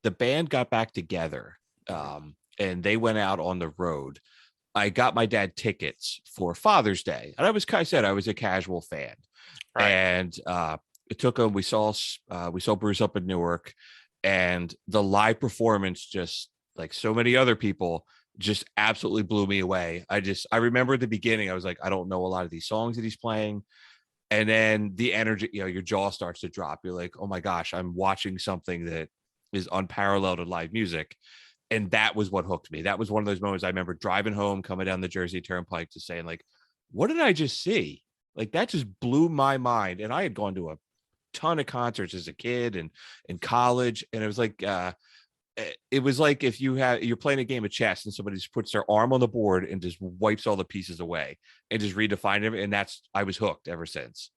the band got back together, and they went out on the road. I got my dad tickets for Father's Day, and I said I was a casual fan, Right. and it took him. We saw Bruce up in Newark, and the live performance, just like so many other people, just absolutely blew me away. I remember at the beginning, I was like, I don't know a lot of these songs that he's playing, and then the energy, your jaw starts to drop. You're like, oh my gosh, I'm watching something that is unparalleled in live music. And that was what hooked me. That was one of those moments I remember driving home, coming down the Jersey Turnpike, to saying, like, what did I just see? Like, that just blew my mind. And I had gone to a ton of concerts as a kid and in college. And it was like if you're playing a game of chess and somebody just puts their arm on the board and just wipes all the pieces away and just redefined it. And I was hooked ever since.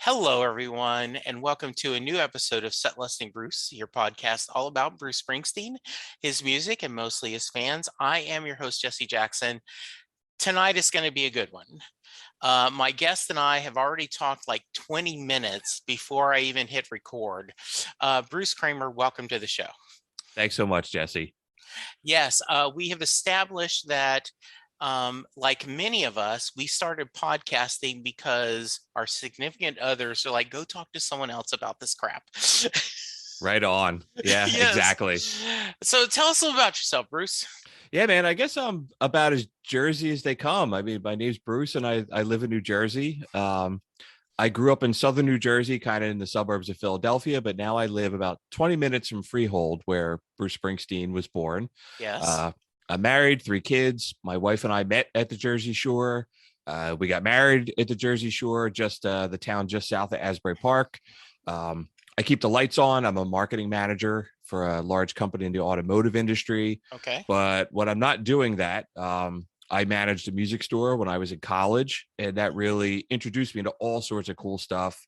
Hello, everyone, and welcome to a new episode of Set Listing Bruce, your podcast all about Bruce Springsteen, his music, and mostly his fans. I am your host, Jesse Jackson. Tonight is going to be a good one. My guest and I have already talked like 20 minutes before I even hit record. Bruce Kramer, welcome to the show. Thanks so much, Jesse. Yes, we have established that like many of us, we started podcasting because our significant others are like, go talk to someone else about this crap. Right on. Yeah, Yes. exactly. So tell us a little about yourself, Bruce. Yeah, man, I guess I'm about as Jersey as they come. I mean, my name's Bruce and I live in New Jersey. I grew up in southern New Jersey, kind of in the suburbs of Philadelphia, but now I live about 20 minutes from Freehold, where Bruce Springsteen was born. Yes. I'm married, 3 kids. My wife and I met at the Jersey Shore. We got married at the Jersey Shore, just the town just south of Asbury Park. I keep the lights on. I'm a marketing manager for a large company in the automotive industry. Okay. But when I'm not doing that, I managed a music store when I was in college, and that really introduced me to all sorts of cool stuff.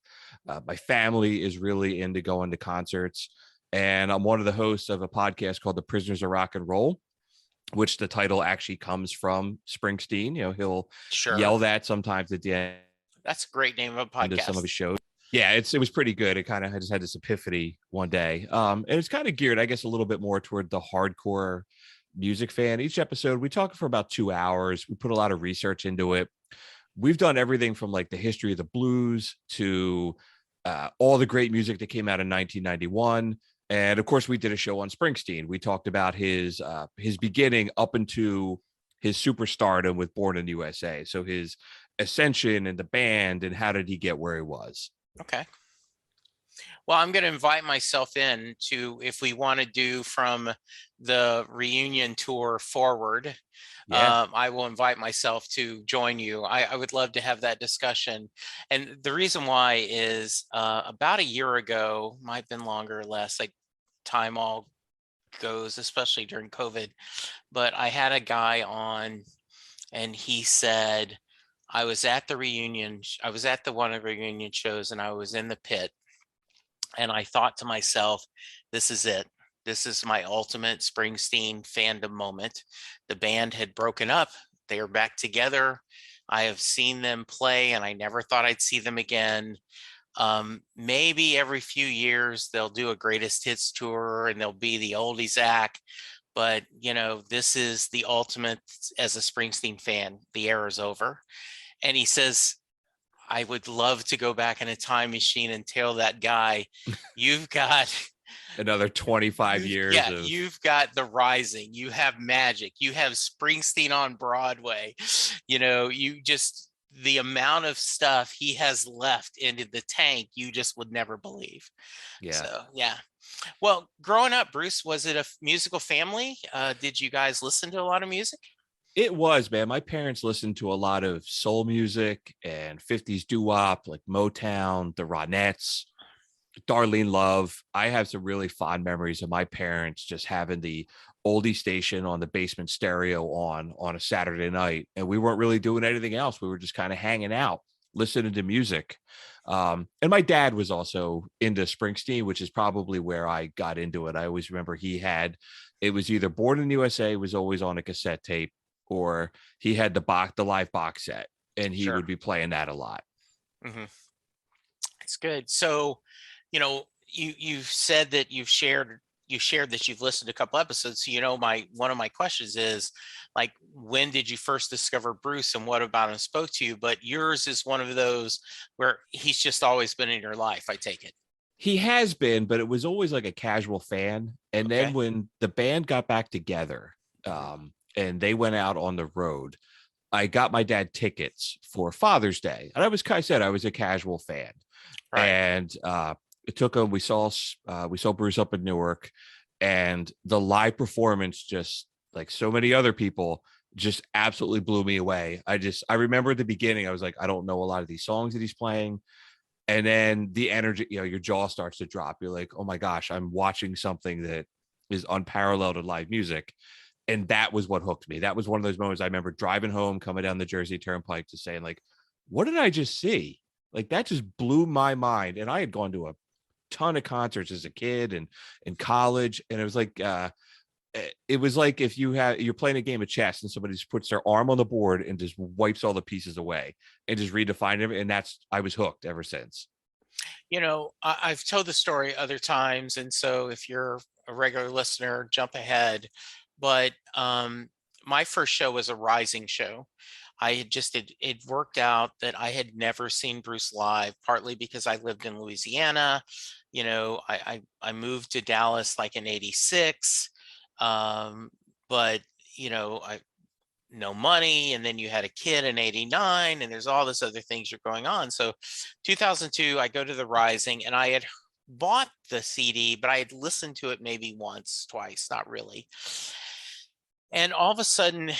My family is really into going to concerts, and I'm one of the hosts of a podcast called The Prisoners of Rock and Roll, which the title actually comes from Springsteen. He'll yell that sometimes at the end. That's a great name of a Into some of podcast. his shows. Yeah, it was pretty good. It kind of just had this epiphany one day. And it's kind of geared, I guess, a little bit more toward the hardcore music fan. Each episode, we talk for about 2 hours. We put a lot of research into it. We've done everything from like the history of the blues to all the great music that came out in 1991. And of course, we did a show on Springsteen. We talked about his beginning up into his superstardom with Born in the USA. So his ascension in the band and how did he get where he was. Okay. Well, I'm going to invite myself in to, if we want to do from the reunion tour forward, Yeah. I will invite myself to join you. I would love to have that discussion. And the reason why is about a year ago, might have been longer or less, like time all goes, especially during COVID. But I had a guy on and he said, I was at the reunion. I was at one of the reunion shows and I was in the pit. And I thought to myself, this is it. This is my ultimate Springsteen fandom moment. The band had broken up. They are back together. I have seen them play and I never thought I'd see them again. Maybe every few years they'll do a greatest hits tour and they'll be the oldies act. But, this is the ultimate as a Springsteen fan. The era's over. And he says, I would love to go back in a time machine and tell that guy, you've got another 25 years. Yeah, you've got The Rising, you have Magic, you have Springsteen on Broadway. You just, the amount of stuff he has left into the tank, you just would never believe. Yeah. So, yeah. Well, growing up, Bruce, was it a musical family? Did you guys listen to a lot of music? It was, man. My parents listened to a lot of soul music and 50s doo-wop, like Motown, the Ronettes, Darlene Love. I have some really fond memories of my parents just having the oldie station on the basement stereo on a Saturday night, and we weren't really doing anything else. We were just kind of hanging out, listening to music. And my dad was also into Springsteen, which is probably where I got into it. I always remember it was either Born in the USA was always on a cassette tape, or he had the live box set, and he Sure. would be playing that a lot. Hmm. It's good. So, you've said that you shared that you've listened to a couple episodes. So, my one of my questions is, like, when did you first discover Bruce, and what about him spoke to you? But yours is one of those where he's just always been in your life, I take it. He has been, but it was always like a casual fan. And then Okay. when the band got back together, and they went out on the road, I got my dad tickets for Father's Day. And I said, I was a casual fan. Right. And it took him, we saw Bruce up in Newark, and the live performance, just like so many other people, just absolutely blew me away. I remember at the beginning, I was like, I don't know a lot of these songs that he's playing. And then the energy, your jaw starts to drop. You're like, oh my gosh, I'm watching something that is unparalleled in live music. And that was what hooked me. That was one of those moments I remember driving home, coming down the Jersey Turnpike, to saying, like, what did I just see? Like, that just blew my mind. And I had gone to a ton of concerts as a kid and in college. And it was like if you're playing a game of chess and somebody just puts their arm on the board and just wipes all the pieces away and just redefined it. And I was hooked ever since. I've told the story other times, and so if you're a regular listener, jump ahead. But my first show was a Rising show. It worked out that I had never seen Bruce live, partly because I lived in Louisiana. I moved to Dallas like in '86, but I no money, and then you had a kid in '89, and there's all this other things are going on. So 2002, I go to the Rising, and I had bought the CD, but I had listened to it maybe once, twice, not really. And all of a sudden,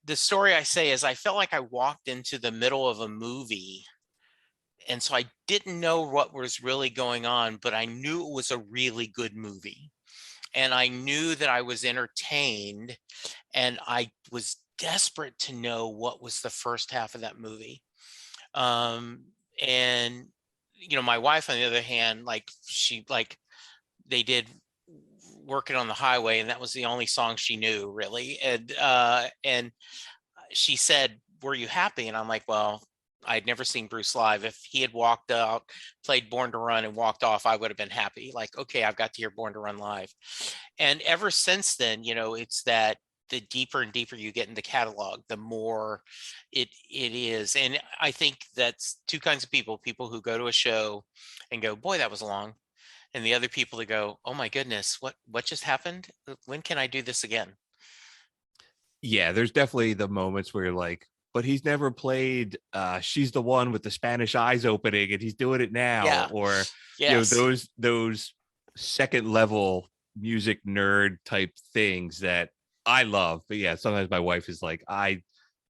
the story I say is I felt like I walked into the middle of a movie. And so I didn't know what was really going on, but I knew it was a really good movie. And I knew that I was entertained, and I was desperate to know what was the first half of that movie. And my wife, on the other hand, like, they did Working on the Highway, and that was the only song she knew, really. And she said, "Were you happy?" And I'm like, "Well, I'd never seen Bruce live. If he had walked out, played Born to Run, and walked off, I would have been happy. Like, okay, I've got to hear Born to Run live." And ever since then, it's that the deeper and deeper you get in the catalog, the more it is. And I think that's two kinds of people who go to a show and go, "Boy, that was long." And the other people that go, "Oh my goodness, what just happened? When can I do this again?" Yeah, there's definitely the moments where you're like, but he's never played She's the One with the Spanish Eyes opening, and he's doing it now. Yeah. Or, Yes. those second level music nerd type things that I love. But yeah, sometimes my wife is like,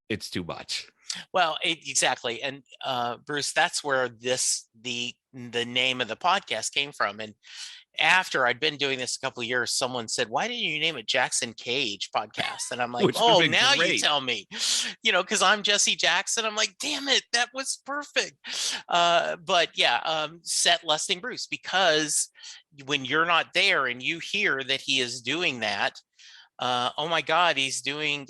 it's too much. Well, exactly. And Bruce, that's where the name of the podcast came from. And after I'd been doing this a couple of years, someone said, "Why didn't you name it Jackson Cage Podcast?" And I'm like, Which would have "Oh, been now you great. tell me," because I'm Jesse Jackson. I'm like, "Damn it, that was perfect." But yeah, set Lusting Bruce, because when you're not there and you hear that he is doing that, oh my God, he's doing,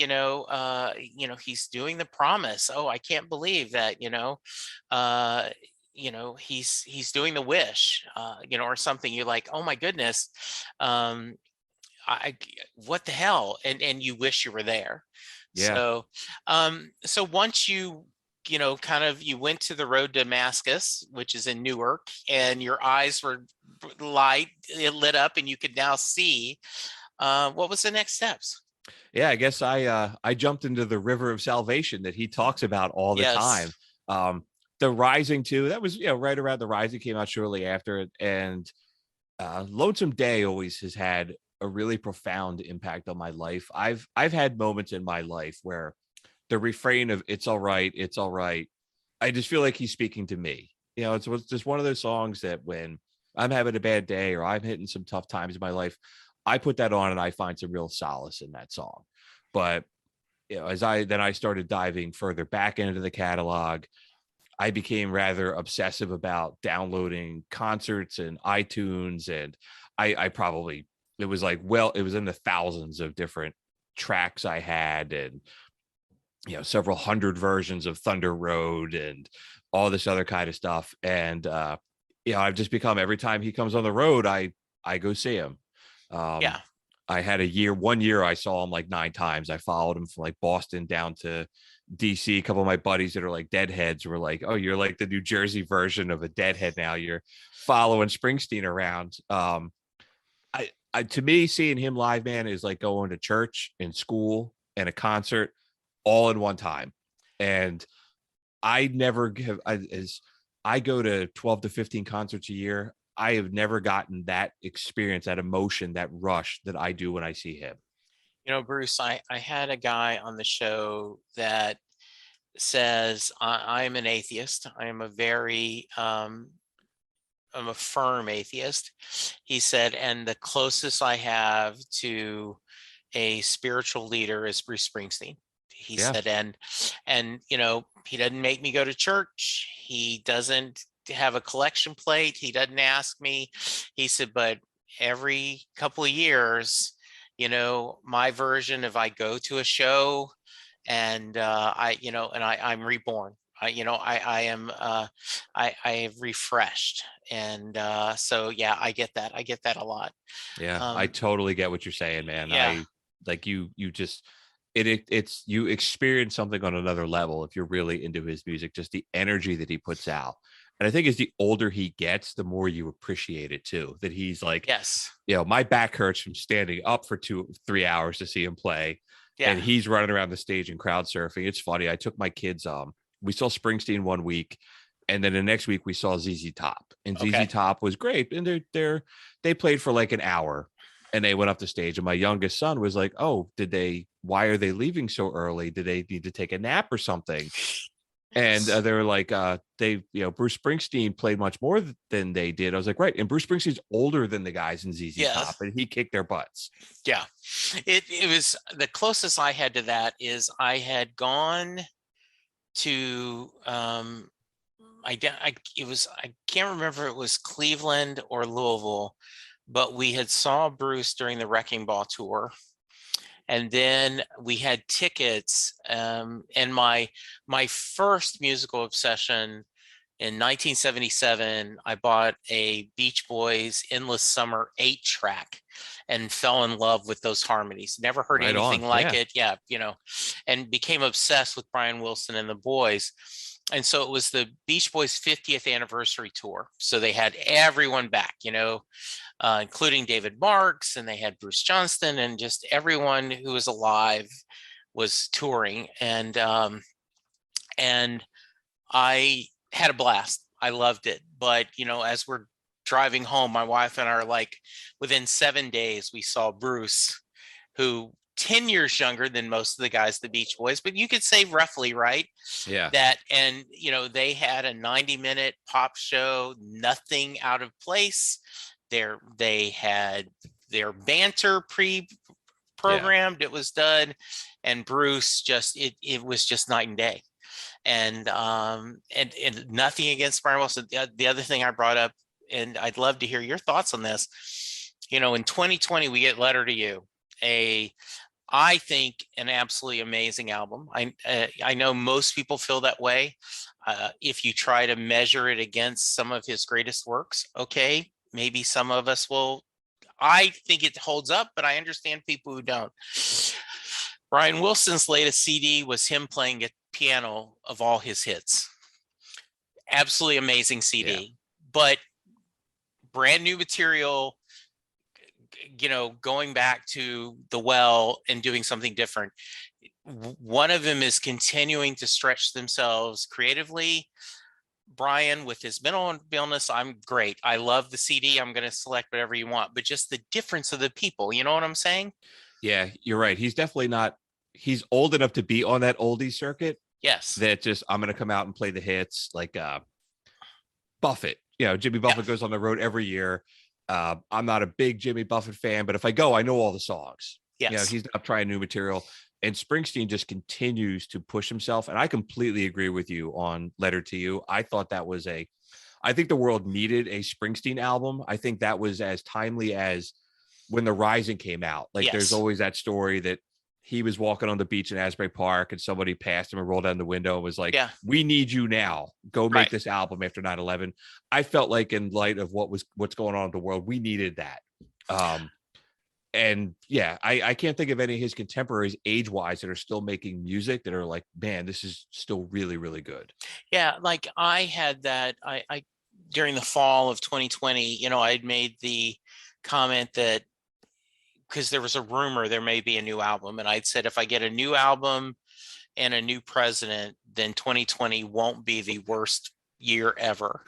he's doing The Promise. Oh, I can't believe that, he's doing The Wish, or something. You're like, oh my goodness, um, what the hell? And you wish you were there. Yeah. So once kind of, you went to the road to Damascus, which is in Newark, and your eyes were it lit up, and you could now see. What was the next steps? Yeah, I guess I jumped into the river of salvation that he talks about all the Yes. time. Um, the Rising too. That was right around the Rising came out shortly after it, and Lonesome Day always has had a really profound impact on my life. I've had moments in my life where the refrain of "It's all right, it's all right," I just feel like he's speaking to me. It's just one of those songs that when I'm having a bad day or I'm hitting some tough times in my life, I put that on and I find some real solace in that song. But as I started diving further back into the catalog, I became rather obsessive about downloading concerts and iTunes, and I probably, it was like, well, it was in the thousands of different tracks I had, and several hundred versions of Thunder Road and all this other kind of stuff. And I've just become, every time he comes on the road, I go see him. Um, Yeah. I had one year I saw him like 9 times. I followed him from like Boston down to DC. A couple of my buddies that are like deadheads were like, "Oh, you're like the New Jersey version of a deadhead now. You're following Springsteen around." To me, seeing him live, man, is like going to church and school and a concert all in one time. And I never have, as I go to 12 to 15 concerts a year, I have never gotten that experience, that emotion, that rush that I do when I see him. Bruce, I had a guy on the show that says, I am an atheist. I am I'm a firm atheist. He said, and the closest I have to a spiritual leader is Bruce Springsteen. He Yeah. said, and he doesn't make me go to church. He doesn't have a collection plate. He doesn't ask me. He said, but every couple of years, my version of, I go to a show and I'm reborn. I am I have refreshed. And so yeah, I get that. I get that a lot. Yeah, I Um, totally get what you're saying, man. yeah. I like you just it's you experience something on another level if you're really into his music, just the energy that he puts out. And I think as the older he gets, the more you appreciate it too. That he's like, Yes. my back hurts from standing up for 2-3 hours to see him play. Yeah. And he's running around the stage and crowd surfing. It's funny. I took my kids, we saw Springsteen one week, and then the next week we saw ZZ Top. And ZZ Okay. Top was great. And they played for like an hour and they went up the stage. And my youngest son was like, "Oh, why are they leaving so early? Did they need to take a nap or something?" And they were like, Bruce Springsteen played much more than they did. I was like, right. And Bruce Springsteen's older than the guys in ZZ Yeah. Top, and he kicked their butts. Yeah. It was the closest I had to that is I had gone to I can't remember if it was Cleveland or Louisville, but we had saw Bruce during the Wrecking Ball tour. And then we had tickets, and my first musical obsession in 1977, I bought a Beach Boys Endless Summer 8-track and fell in love with those harmonies. Never heard Right anything on. like Yeah. it. Yeah, and became obsessed with Brian Wilson and the boys. And so it was the Beach Boys 50th anniversary tour. So they had everyone back, including David Marks, and they had Bruce Johnston, and just everyone who was alive was touring. And I had a blast. I loved it. But, as we're driving home, my wife and I are like, within 7 days, we saw Bruce, who 10 years younger than most of the guys, the Beach Boys, but you could say roughly, right? Yeah. That, and, they had a 90-minute pop show, nothing out of place. They had their banter pre-programmed. Yeah. It was done. And Bruce it was just night and day. And nothing against Brian Wilson. The other thing I brought up, and I'd love to hear your thoughts on this. In 2020, we get Letter to You, I think an absolutely amazing album. I know most people feel that way. If you try to measure it against some of his greatest works, okay, maybe some of us will. I think it holds up, but I understand people who don't. Brian Wilson's latest CD was him playing a piano of all his hits. Absolutely amazing CD. Yeah. But brand new material, going back to the well and doing something different. One of them is continuing to stretch themselves creatively. Brian, with his mental illness, I'm great. I love the CD. I'm going to select whatever you want, but just the difference of the people, you know what I'm saying? Yeah, you're right. He's definitely not, he's old enough to be on that oldie circuit. Yes. That just, I'm going to come out and play the hits like Buffett. Jimmy Buffett goes on the road every year. I'm not a big Jimmy Buffett fan, but if I go, I know all the songs. Yes. He's not trying new material. And Springsteen just continues to push himself. And I completely agree with you on Letter to You. I thought that was I think the world needed a Springsteen album. I think that was as timely as when The Rising came out. Like there's Yes. always that story that he was walking on the beach in Asbury Park and somebody passed him and rolled down the window and was like, Yeah. we need you now. Go make Right. this album after 9/11. I felt like in light of what's going on in the world, we needed that. And yeah, I can't think of any of his contemporaries age-wise that are still making music that are like, man, this is still really, really good. Yeah, like I had that. I during the fall of 2020, you know, I'd made the comment that because there was a rumor there may be a new album, and I'd said if I get a new album and a new president, then 2020 won't be the worst year ever.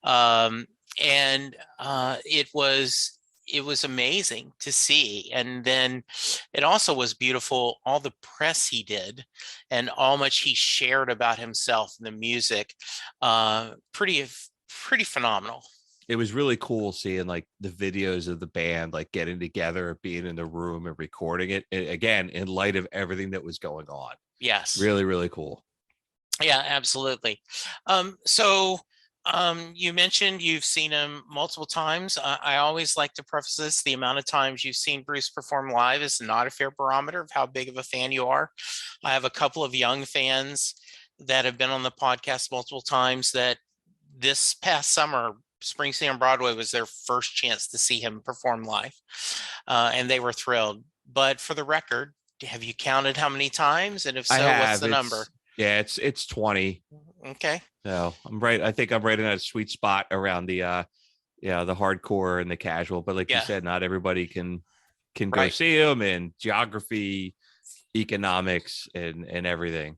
And it was amazing to see. And then it also was beautiful, all the press he did and how much he shared about himself and the music. Pretty phenomenal. It was really cool seeing like the videos of the band like getting together, being in the room and recording it. And again, in light of everything that was going on. Yes. Really, really cool. Yeah, absolutely. You mentioned you've seen him multiple times. I always like to preface this: the amount of times you've seen Bruce perform live is not a fair barometer of how big of a fan you are. I have a couple of young fans that have been on the podcast multiple times that this past summer, Springsteen on Broadway was their first chance to see him perform live, and they were thrilled. But for the record, have you counted how many times? And if so, what's the number? Yeah, it's 20. Okay. So I'm right. I think I'm right in that sweet spot around the the hardcore and the casual. But like you said, not everybody can go see them, and geography, economics, and everything.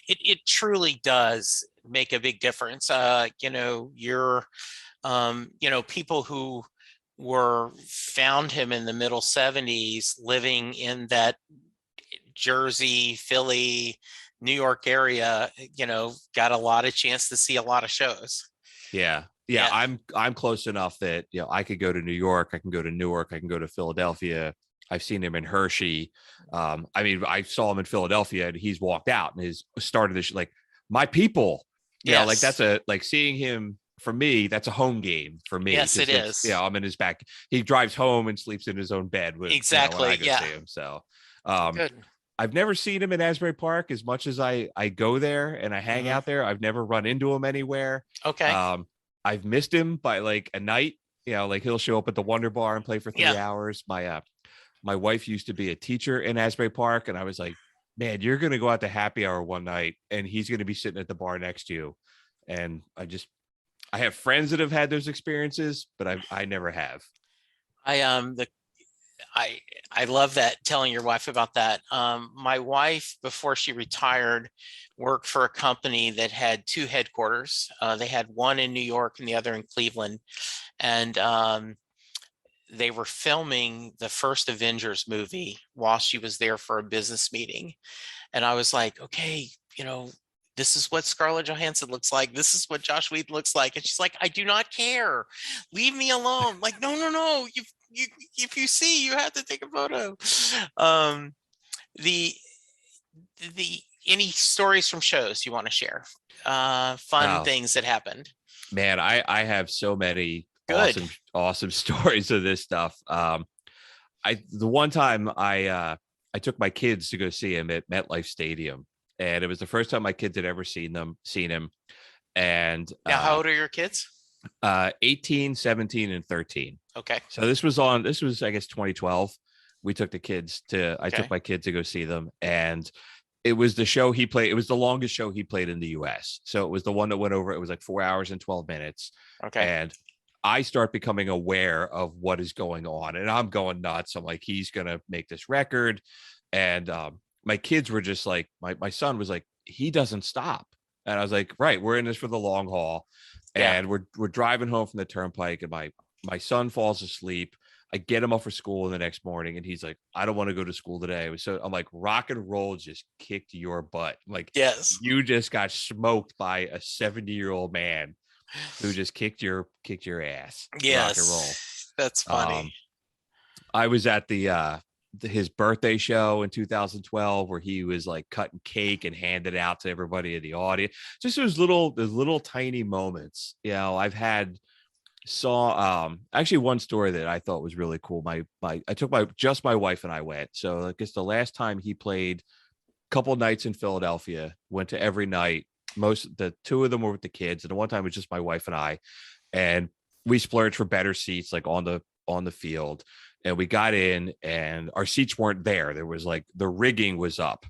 It truly does make a big difference. People who found him in the middle 70s living in that Jersey, Philly, New York area, got a lot of chance to see a lot of shows. Yeah. I'm close enough that, I could go to New York. I can go to Newark. I can go to Philadelphia. I've seen him in Hershey. I saw him in Philadelphia and he's walked out and has started this, like, my people, like that's seeing him for me, that's a home game for me. Yes, it is. Yeah. I'm in his back. He drives home and sleeps in his own bed when I go see him. So, good. I've never seen him in Asbury Park as much as I go there and I hang out there. I've never run into him anywhere. Okay. I've missed him by like a night, like he'll show up at the Wonder Bar and play for 3 hours. My wife used to be a teacher in Asbury Park. And I was like, man, you're going to go out to happy hour one night and he's going to be sitting at the bar next to you. And I have friends that have had those experiences, but I never have. I love that, telling your wife about that. My wife, before she retired, worked for a company that had two headquarters. They had one in New York and the other in Cleveland. And they were filming the first Avengers movie while she was there for a business meeting. And I was like, okay, this is what Scarlett Johansson looks like. This is what Josh Whedon looks like. And she's like, I do not care. Leave me alone. Like, no. If you see, you have to take a photo. Any stories from shows you want to share? Fun things that happened. Man, I have so many awesome stories of this stuff. The one time I took my kids to go see him at MetLife Stadium, and it was the first time my kids had ever seen him. And now, how old are your kids? 18, 17, and 13. Okay. So this was I guess 2012. I took my kids to go see them, and it was the show he played. It was the longest show he played in the US. So it was the one that went over. It was like 4 hours and 12 minutes. Okay. And I start becoming aware of what is going on, and I'm going nuts. I'm like, he's going to make this record. And my kids were just like, my son was like, he doesn't stop. And I was like, right, we're in this for the long haul. And we're driving home from the turnpike, and my son falls asleep. I get him up for school the next morning, and he's like, I don't want to go to school today. So I'm like, rock and roll just kicked your butt. I'm like, yes, you just got smoked by a 70-year-old man who just kicked your ass. Yes. Rock and roll. That's funny. Um, I was at his birthday show in 2012 where he was like cutting cake and handed it out to everybody in the audience. Just those little tiny moments. You know, I've had saw actually one story that I thought was really cool. I took my wife and I went. So I guess the last time he played, a couple nights in Philadelphia, went to every night. The two of them were with the kids, and the one time it was just my wife and I, and we splurged for better seats like on the field, and we got in and our seats weren't there. There was like the rigging was up,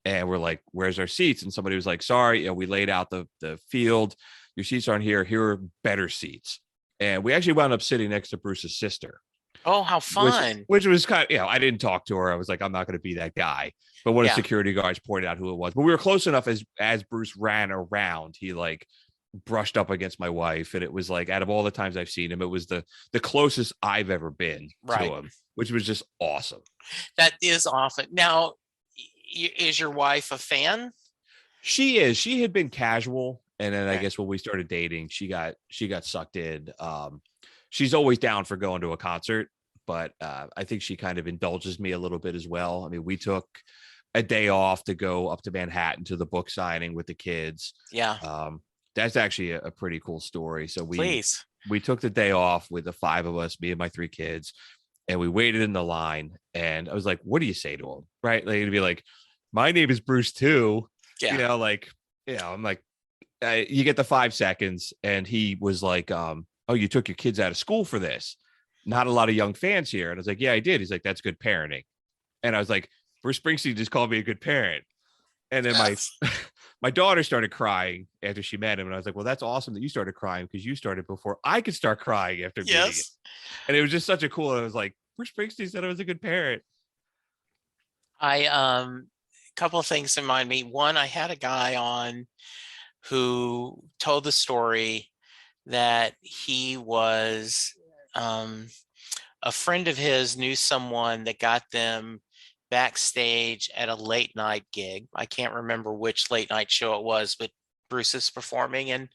and we're like, where's our seats? And somebody was like, sorry, you know, we laid out the field, your seats aren't here, here are better seats. And we actually wound up sitting next to Bruce's sister, Oh, how fun. which was kind of, you know, I didn't talk to her. I was like, I'm not going to be that guy. But one of the Yeah. security guards pointed out who it was. But we were close enough as Bruce ran around, he like brushed up against my wife. And it was like, out of all the times I've seen him, it was the closest I've ever been to Right. him, which was just awesome. That is often. Now, is your wife a fan? She is. She had been casual, and then I Okay. guess when we started dating, she got sucked in. She's always down for going to a concert, but I think she kind of indulges me a little bit as well. I mean, we took a day off to go up to Manhattan to the book signing with the kids. Yeah. That's actually a pretty cool story. So Please. we took the day off with the five of us, me and my three kids, and we waited in the line. And I was like, "What do you say to him?" Right? Like, to be like, "My name is Bruce too." Yeah. You know, like, you know, I'm like, you get the 5 seconds, and he was like, "Oh, you took your kids out of school for this? Not a lot of young fans here." And I was like, "Yeah, I did." He's like, "That's good parenting." And I was like, Bruce Springsteen just called me a good parent. And then Yes. my daughter started crying after she met him, and I was like, "Well, that's awesome that you started crying, because you started before I could start crying after meeting him." Yes. And it was just such a cool. I was like, Bruce Springsteen said I was a good parent. I couple of things in mind me. One, I had a guy on who told the story that he was a friend of his knew someone that got them backstage at a late night gig. I can't remember which late night show it was, but Bruce is performing, and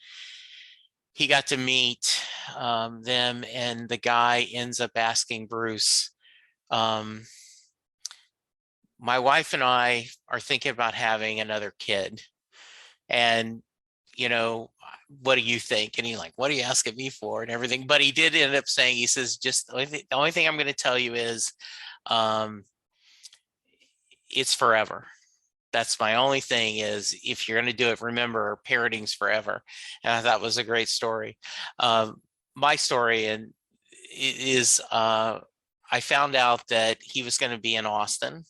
he got to meet them, and the guy ends up asking Bruce, um, my wife and I are thinking about having another kid. And, you know, what do you think? And he's like, what are you asking me for? And everything. But he did end up saying, he says, just the only thing I'm going to tell you is it's forever. That's my only thing is, if you're going to do it, remember, parenting's forever. And I thought it was a great story. My story is I found out that he was going to be in Austin.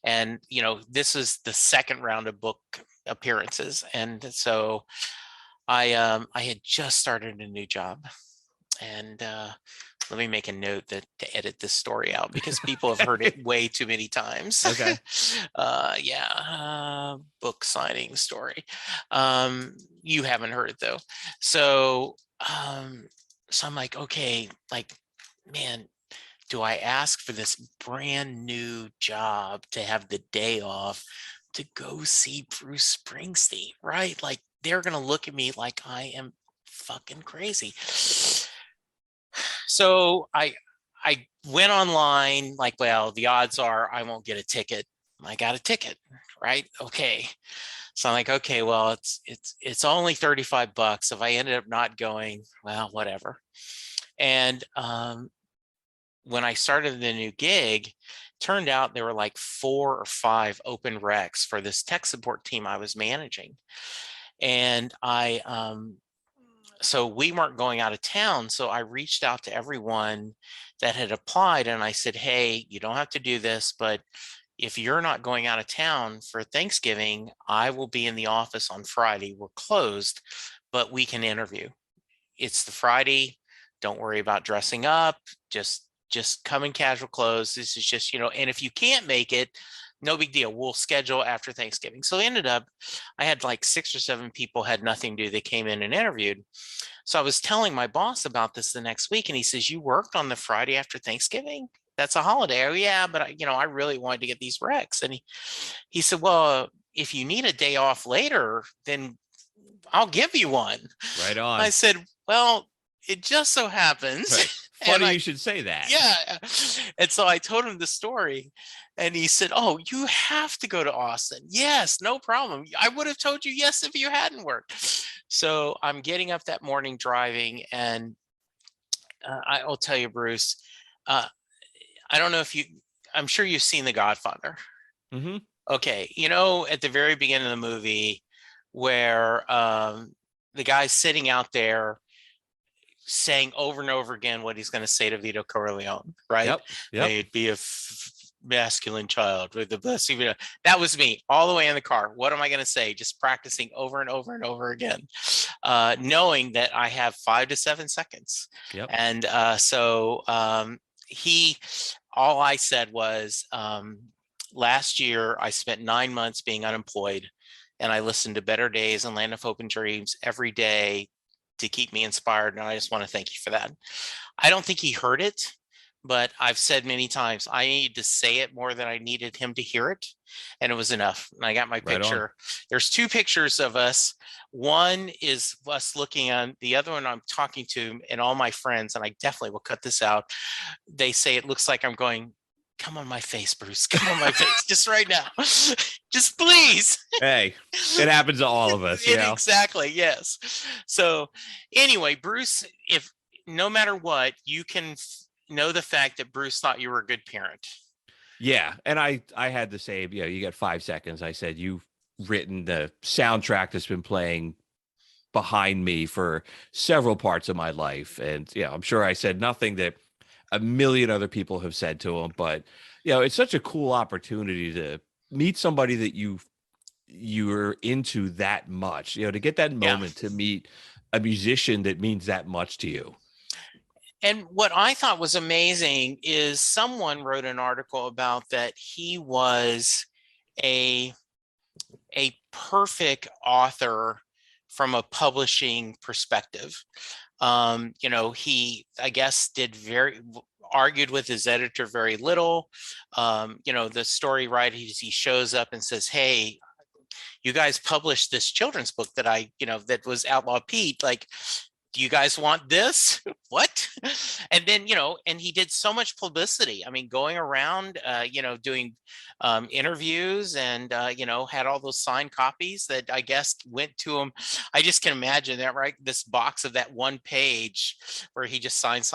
And, you know, this is the second round of book appearances. And so I had just started a new job. And let me make a note to edit this story out, because people have heard it way too many times. Okay. Book signing story. You haven't heard it though. So I'm like, okay, like, man, do I ask for this brand new job to have the day off to go see Bruce Springsteen, right? Like, they're going to look at me like I am fucking crazy. So I went online, like, well, the odds are I won't get a ticket. I got a ticket, right? Okay. So I'm like, okay, well, it's only $35. If I ended up not going, well, whatever. And when I started the new gig, turned out there were like 4 or 5 open recs for this tech support team I was managing. And so we weren't going out of town. So I reached out to everyone that had applied, and I said, hey, you don't have to do this, but if you're not going out of town for Thanksgiving, I will be in the office on Friday. We're closed, but we can interview. It's the Friday. Don't worry about dressing up. Just come in casual clothes. This is just, you know, and if you can't make it, no big deal. We'll schedule after Thanksgiving. So they ended up, I had like 6 or 7 people had nothing to do. They came in and interviewed. So I was telling my boss about this the next week, and he says, you worked on the Friday after Thanksgiving? That's a holiday. Oh yeah, but I really wanted to get these recs. And he said, well, if you need a day off later, then I'll give you one. Right on. I said, well, it just so happens. Right. And Funny you should say that. yeah. And so I told him the story and he said, "Oh, you have to go to Austin." Yes, no problem. I would have told you yes if you hadn't worked. So I'm getting up that morning driving and I'll tell you, Bruce, uh, I don't know if I'm sure you've seen The Godfather. Mm-hmm. Okay. At the very beginning of the movie where the guy's sitting out there saying over and over again what he's going to say to Vito Corleone, right? Yep. Yep. May it be a masculine child with the best. That was me all the way in the car. What am I going to say? Just practicing over and over and over again, knowing that I have 5 to 7 seconds. Yep. And all I said was, last year I spent 9 months being unemployed and I listened to Better Days and Land of Hope and Dreams every day to keep me inspired. And I just want to thank you for that. I don't think he heard it, but I've said many times, I needed to say it more than I needed him to hear it. And it was enough. And I got my picture. There's 2 pictures of us. One is us looking on, the other one I'm talking to, and all my friends, and I definitely will cut this out. They say it looks like I'm going, "Come on my face, Bruce. Come on my face, just right now. Just please." Hey, it happens to all of us. Exactly. Yes. So anyway, Bruce, if no matter what, you can know the fact that Bruce thought you were a good parent. Yeah. And I had to say, you got 5 seconds. I said, you've written the soundtrack that's been playing behind me for several parts of my life. And I'm sure I said nothing that a million other people have said to him, but it's such a cool opportunity to meet somebody that you're into that much, to get that moment to meet a musician that means that much to you. And what I thought was amazing is someone wrote an article about that he was a perfect author from a publishing perspective. He, I guess, argued with his editor very little. The story, right? He shows up and says, "Hey, you guys published this children's book that that was Outlaw Pete. Like, do you guys want this?" What? And then, and he did so much publicity. I mean, going around, doing interviews and, had all those signed copies that I guess went to him. I just can imagine that, right? This box of that one page where he just signs,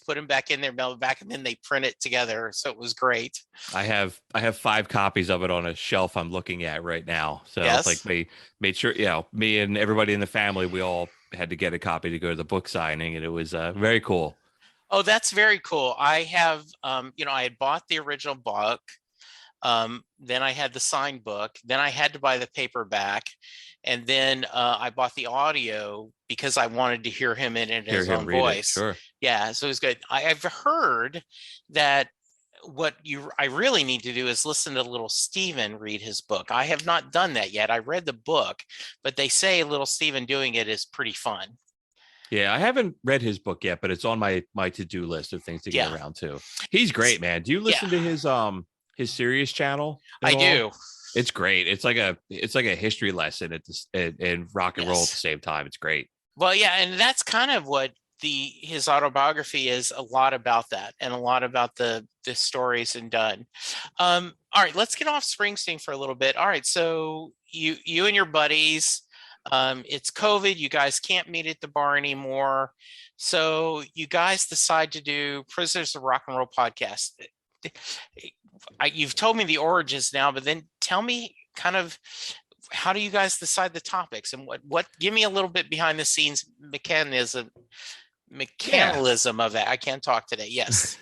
put him back in there, mail it back, and then they print it together. So it was great. I have 5 copies of it on a shelf I'm looking at right now. So yes. Like we made sure, me and everybody in the family, we all had to get a copy to go to the book signing, and it was very cool. Oh, that's very cool. I have, I had bought the original book. Then I had the signed book. Then I had to buy the paperback. And then I bought the audio because I wanted to hear him in his own voice. Sure. Yeah, so it was good. I've heard that I really need to do is listen to little Steven read his book. I have not done that yet. I read the book, but they say little Steven doing it is pretty fun. Yeah, I haven't read his book yet, but it's on my to-do list of things to get around to. He's great, man. Do you listen to his Sirius channel? I do. It's great. It's like a history lesson in rock and roll at the same time. It's great. Well, yeah, and that's kind of what his autobiography is, a lot about that, and a lot about the stories and done. All right, let's get off Springsteen for a little bit. All right, so you and your buddies, it's COVID. You guys can't meet at the bar anymore. So you guys decide to do Prisoners of Rock and Roll podcast. You've told me the origins now, but then tell me kind of how do you guys decide the topics and what give me a little bit behind the scenes mechanism of that. I can't talk today. Yes.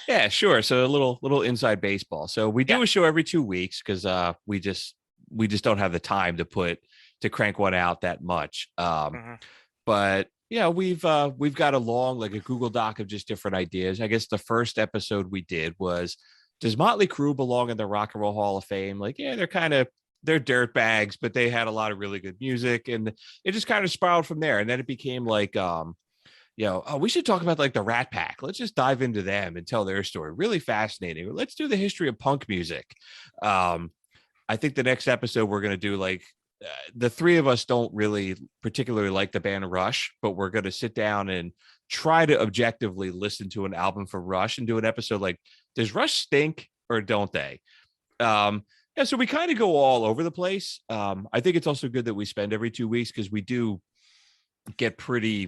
Yeah, sure. So a little inside baseball. So we do a show every 2 weeks because we just don't have the time to crank one out that much. But we've got a Google Doc of just different ideas. I guess the first episode we did was, does Motley Crue belong in the Rock and Roll Hall of Fame? They're dirt bags, but they had a lot of really good music, and it just kind of spiraled from there. And then it became we should talk about the Rat Pack. Let's just dive into them and tell their story. Really fascinating. Let's do the history of punk music. I think the next episode we're going to do the 3 of us don't really particularly like the band Rush, but we're going to sit down and try to objectively listen to an album from Rush and do an episode like, does Rush stink or don't they? Yeah, so we kind of go all over the place. I think it's also good that we spend every 2 weeks because we do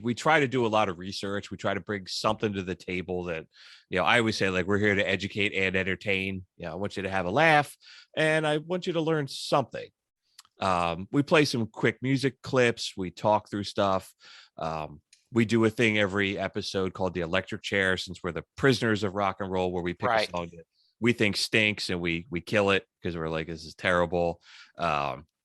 we try to do a lot of research. We try to bring something to the table that, I always say, like, we're here to educate and entertain. I want you to have a laugh and I want you to learn something. We play some quick music clips. We talk through stuff. We do a thing every episode called the electric chair, since we're the prisoners of rock and roll, where we pick a Right. song that we think stinks and we kill it because we're like, this is terrible.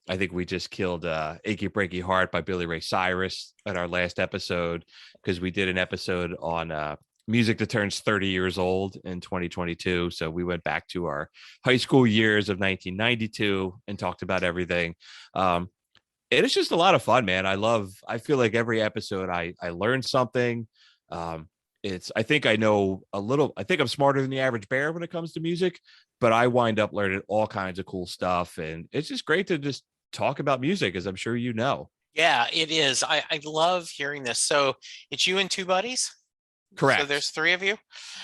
I think we just killed Achy Breaky Heart by Billy Ray Cyrus at our last episode, because we did an episode on music that turns 30 years old in 2022. So we went back to our high school years of 1992 and talked about everything. And it's just a lot of fun, man. I feel like every episode I learn something. I think I know a little. I think I'm smarter than the average bear when it comes to music, but I wind up learning all kinds of cool stuff. And it's just great to just talk about music, as I'm sure you know. Yeah, it is. I love hearing this. So it's you and two buddies. So Correct. there's three of you.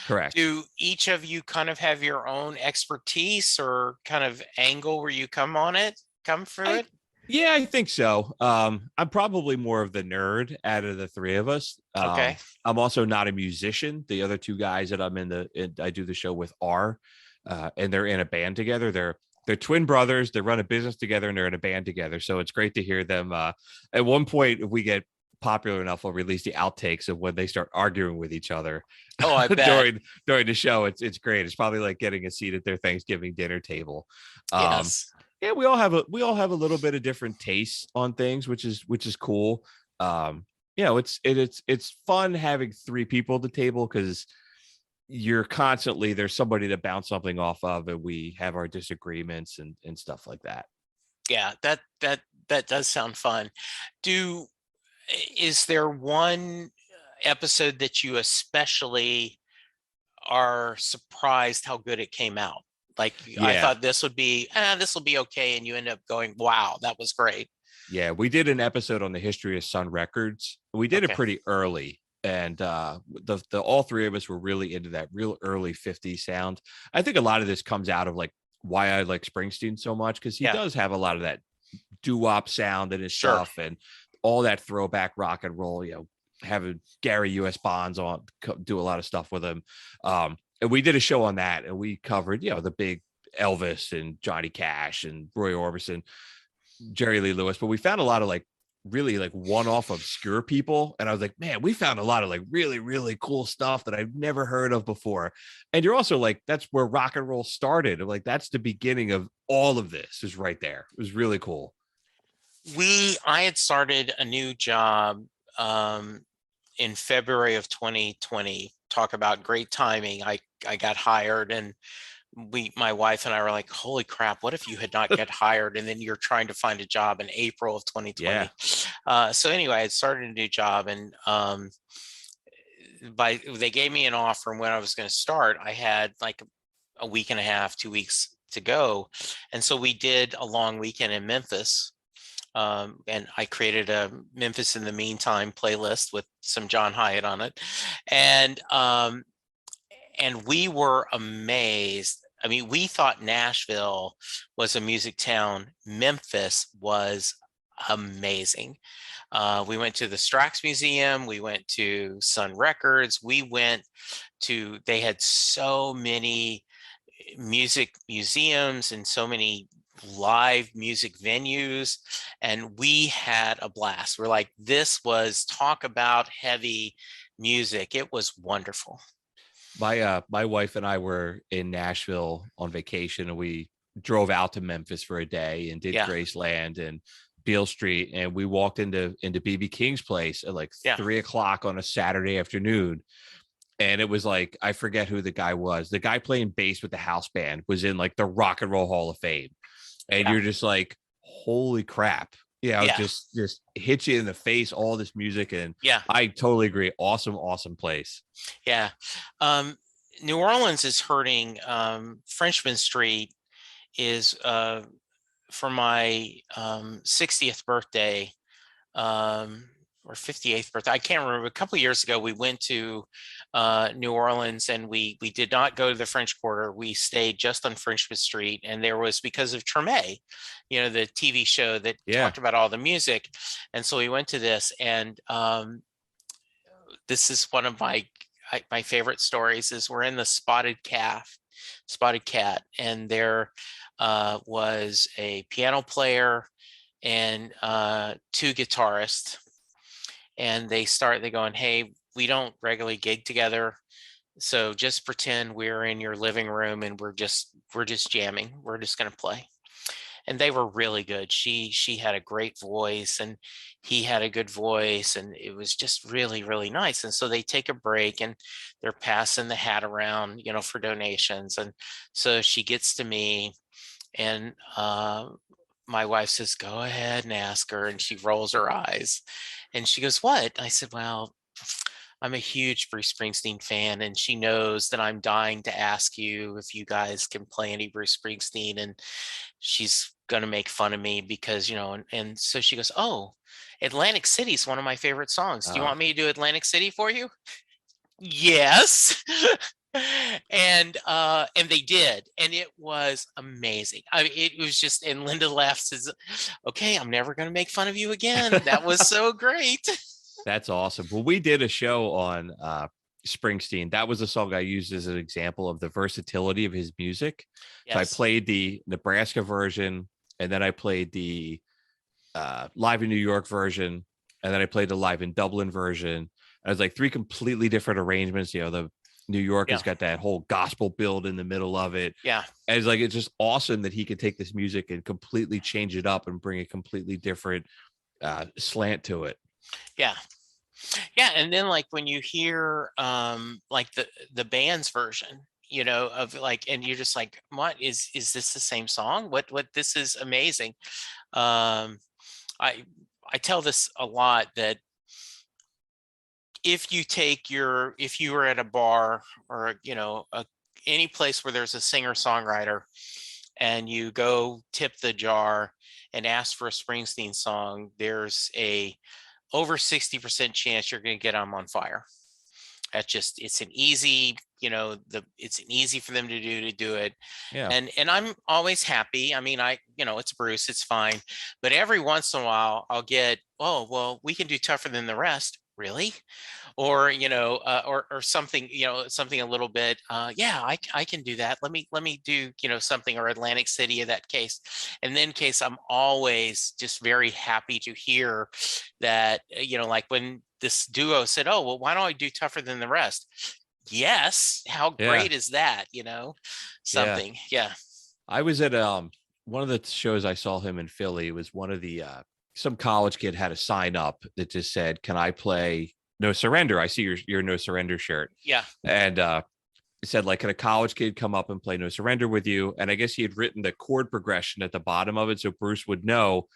Correct. Do each of you kind of have your own expertise or kind of angle where you come through I it? Yeah, I think so. I'm probably more of the nerd out of the three of us. Okay. I'm also not a musician. The other two guys that I do the show with are, and they're in a band together. They're twin brothers. They run a business together and they're in a band together. So it's great to hear them. At one point, if we get popular enough, we'll release the outtakes of when they start arguing with each other Oh, I bet. during the show. It's great. It's probably like getting a seat at their Thanksgiving dinner table. Um, Yes. yeah, we all have a little bit of different tastes on things, which is cool. It's fun having three people at the table, because there's somebody to bounce something off of, and we have our disagreements and stuff like that. Yeah, that does sound fun. Do is there one episode that you especially are surprised how good it came out? Like, I Yeah. thought this will be okay, and you end up going, wow, that was great. Yeah, we did an episode on the history of Sun Records. We did it Okay. pretty early, and the all three of us were really into that real early 50s sound. I think a lot of this comes out of like why I like Springsteen so much, because he Yeah, does have a lot of that doo-wop sound in his sure. stuff, and all that throwback rock and roll. Having Gary U.S. Bonds do a lot of stuff with him. And we did a show on that, and we covered the big Elvis and Johnny Cash and Roy Orbison, Jerry Lee Lewis, but we found a lot of like really like one-off obscure people. And I was like, man, we found a lot of like really, really cool stuff that I've never heard of before. And you're also like, that's where rock and roll started. Like, that's the beginning of all of this, is right there. It was really cool. I had started a new job in February of 2020. Talk about great timing. I got hired, and my wife and I were like, holy crap, what if you had not get hired and then you're trying to find a job in April of 2020? Yeah. So anyway, I had started a new job, and they gave me an offer, and when I was going to start, I had like a week and a half, 2 weeks to go. And so we did a long weekend in Memphis. And I created a Memphis in the Meantime playlist with some John Hyatt on it. And we were amazed. I mean, we thought Nashville was a music town. Memphis was amazing. We went to the Strax Museum. We went to Sun Records. They had so many music museums and so many live music venues, and we had a blast. We're like, talk about heavy music. It was wonderful. My wife and I were in Nashville on vacation, and we drove out to Memphis for a day and did Yeah. Graceland and Beale Street, and we walked into BB King's place at like Yeah. 3 o'clock on a Saturday afternoon. And it was like, I forget who the guy was. The guy playing bass with the house band was in like the Rock and Roll Hall of Fame. And Yeah. you're just like, holy crap. Yeah. Just hit you in the face, all this music. And Yeah. I totally agree. Awesome place. Yeah. New Orleans is hurting. Frenchman Street is for my 60th birthday. or 58th birthday. I can't remember. A couple of years ago, we went to New Orleans, and we did not go to the French Quarter. We stayed just on Frenchman Street, and there was, because of Treme, the TV show that Yeah. talked about all the music, and so we went to this, and this is one of my favorite stories. Is we're in the Spotted Cat, and there was a piano player and two guitarists, and they going, hey, we don't regularly gig together, so just pretend we're in your living room and we're just jamming, we're just going to play. And they were really good. She had a great voice, and he had a good voice, and it was just really, really nice. And so they take a break, and they're passing the hat around, for donations. And so she gets to me, and my wife says, go ahead and ask her. And she rolls her eyes, and she goes, what? I said, well, I'm a huge Bruce Springsteen fan, and she knows that I'm dying to ask you if you guys can play any Bruce Springsteen. And she's going to make fun of me because, and so she goes, oh, Atlantic City is one of my favorite songs. Do you want me to do Atlantic City for you? Yes. And they did, and it was amazing. I mean, it was just, and Linda laughs, says, okay, I'm never going to make fun of you again. That was so great. That's awesome. Well, we did a show on Springsteen. That was a song I used as an example of the versatility of his music. Yes. So I played the Nebraska version, and then I played the live in New York version, and then I played the live in Dublin version. And it was like 3 completely different arrangements. The New York has got that whole gospel build in the middle of it. Yeah. And it's just awesome that he could take this music and completely change it up and bring a completely different slant to it. Yeah. Yeah. And then like when you hear like the band's version, of like, and you're just like, what is this the same song? What this is amazing. I tell this a lot, that if you were at a bar or, any place where there's a singer-songwriter, and you go tip the jar and ask for a Springsteen song, there's a over 60% chance you're going to get them on fire. It's an easy, it's an easy for them to do it. Yeah. And I'm always happy. I mean, it's Bruce, it's fine. But every once in a while I'll get, oh, well, we can do Tougher Than the Rest. Really? Or, or something, something a little bit, yeah, I can do that. Let me do, something, or Atlantic City in that case. And then case, I'm always just very happy to hear that, like when this duo said, oh, well, why don't I do Tougher Than the Rest? Yes. How great is that? Something. Yeah. I was at one of the shows I saw him in Philly. It was one of the some college kid had a sign up that just said, can I play No Surrender? I see your No Surrender shirt. Yeah. And it said, like, can a college kid come up and play No Surrender with you? And I guess he had written the chord progression at the bottom of it, so Bruce would know,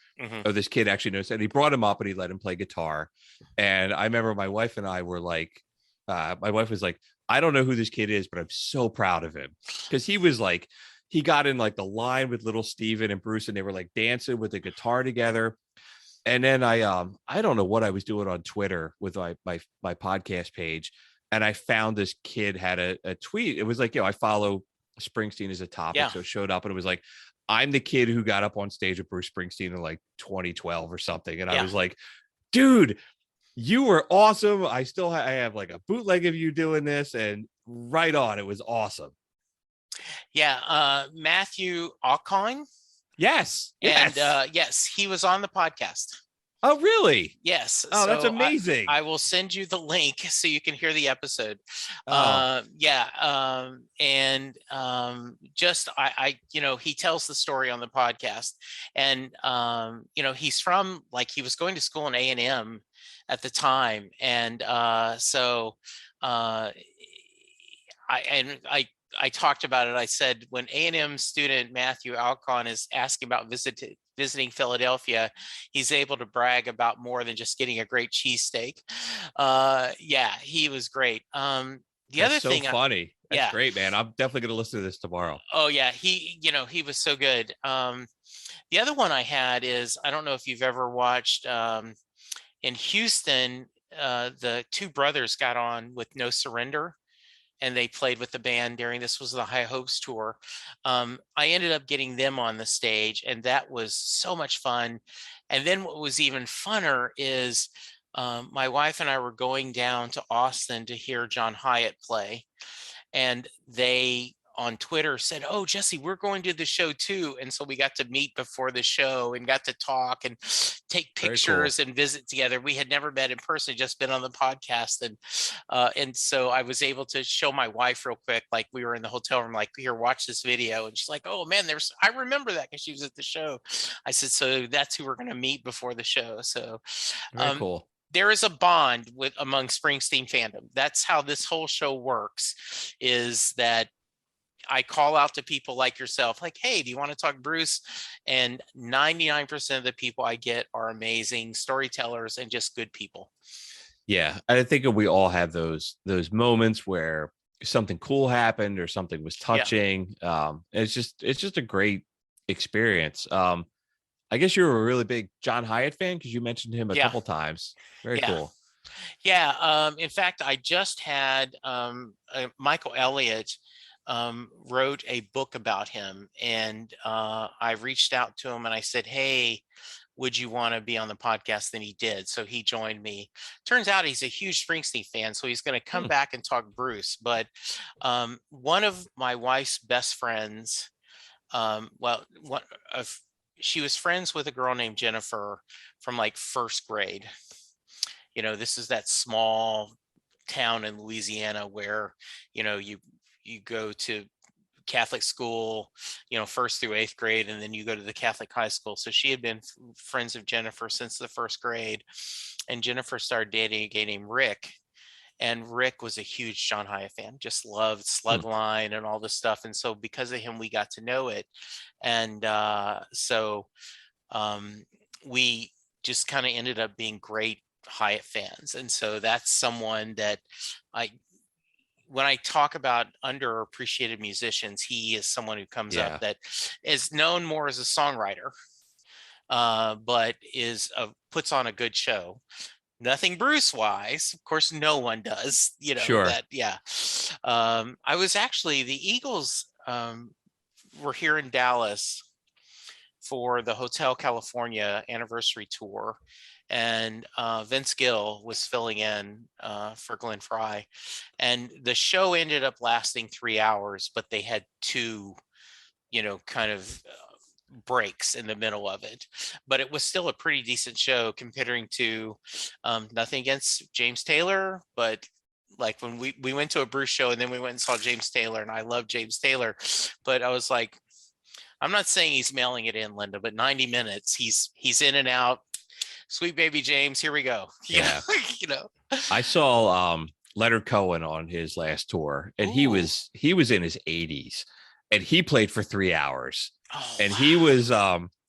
oh, this kid actually knows. And he brought him up and he let him play guitar. And I remember my wife and I were like, my wife was like, I don't know who this kid is, but I'm so proud of him. Because he was like, he got in like the line with little Steven and Bruce, and they were like dancing with the guitar together. And then I don't know what I was doing on Twitter with my podcast page, and I found this kid had a tweet. It was like, I follow Springsteen as a topic, so it showed up, and it was like, I'm the kid who got up on stage with Bruce Springsteen in like 2012 or something, and I was like, dude, you were awesome. I have like a bootleg of you doing this, and right on, it was awesome. Yeah, Matthew Alkine. Yes. And yes, he was on the podcast. Oh, really? Yes. Oh, so that's amazing. I will send you the link so you can hear the episode. Oh. And just he tells the story on the podcast, and he's from, like, he was going to school in A&M at the time, and I talked about it. I said, when A&M student Matthew Alcon is asking about visiting Philadelphia, he's able to brag about more than just getting a great cheesesteak. He was great. That's so funny. That's great, man. I'm definitely going to listen to this tomorrow. Oh yeah. He was so good. The other one I had is, I don't know if you've ever watched in Houston, the two brothers got on with No Surrender, and they played with the band during, this was the High Hopes tour. I ended up getting them on the stage, and that was so much fun. And then what was even funner is my wife and I were going down to Austin to hear John Hyatt play, and they on Twitter said, "Oh, Jesse, we're going to the show too." And so we got to meet before the show and got to talk and take Very cool. pictures and visit together. We had never met in person, just been on the podcast. And so I was able to show my wife real quick, like we were in the hotel room, like, here, watch this video. And she's like, "Oh man, I remember that because she was at the show." I said, "So that's who we're going to meet before the show." So Very um, cool. there is a bond among Springsteen fandom. That's how this whole show works, is that I call out to people like yourself, like, "Hey, do you want to talk Bruce?" And 99% of the people I get are amazing storytellers and just good people. Yeah, I think we all have those moments where something cool happened or something was Yeah. touching. It's just a great experience. I guess you're a really big John Hyatt fan because you mentioned him a Yeah. couple times. Very Yeah. cool. Yeah. In fact, I just had Michael Elliott wrote a book about him, and I reached out to him and I said, "Hey, would you want to be on the podcast?" And he did. So he joined me. Turns out he's a huge Springsteen fan, so he's going to come Hmm. back and talk Bruce. But one of my wife's best friends, well, what of she was friends with a girl named Jennifer from like first grade. This is that small town in Louisiana where, you go to Catholic school, first through eighth grade, and then you go to the Catholic high school. So she had been friends of Jennifer since the first grade. And Jennifer started dating a guy named Rick. And Rick was a huge John Hyatt fan, just loved Hmm. Slugline and all this stuff. And so because of him, we got to know it. And so we just kind of ended up being great Hyatt fans. And so that's someone that I, when I talk about underappreciated musicians, he is someone who comes up Yeah, that is known more as a songwriter, but puts on a good show. Nothing Bruce wise, of course, no one does. sure. That, yeah. I was actually, the Eagles were here in Dallas for the Hotel California anniversary tour, and Vince Gill was filling in for Glenn Fry, and the show ended up lasting 3 hours, but they had two, kind of breaks in the middle of it, but it was still a pretty decent show considering to nothing against James Taylor, but like when we went to a Bruce show and then we went and saw James Taylor, and I love James Taylor, but I was like, I'm not saying he's mailing it in, Linda, but 90 minutes, he's in and out. Sweet baby James, here we go. Yeah. You know. I saw Leonard Cohen on his last tour, and he Ooh. was in his 80s, and he played for 3 hours. Oh And wow.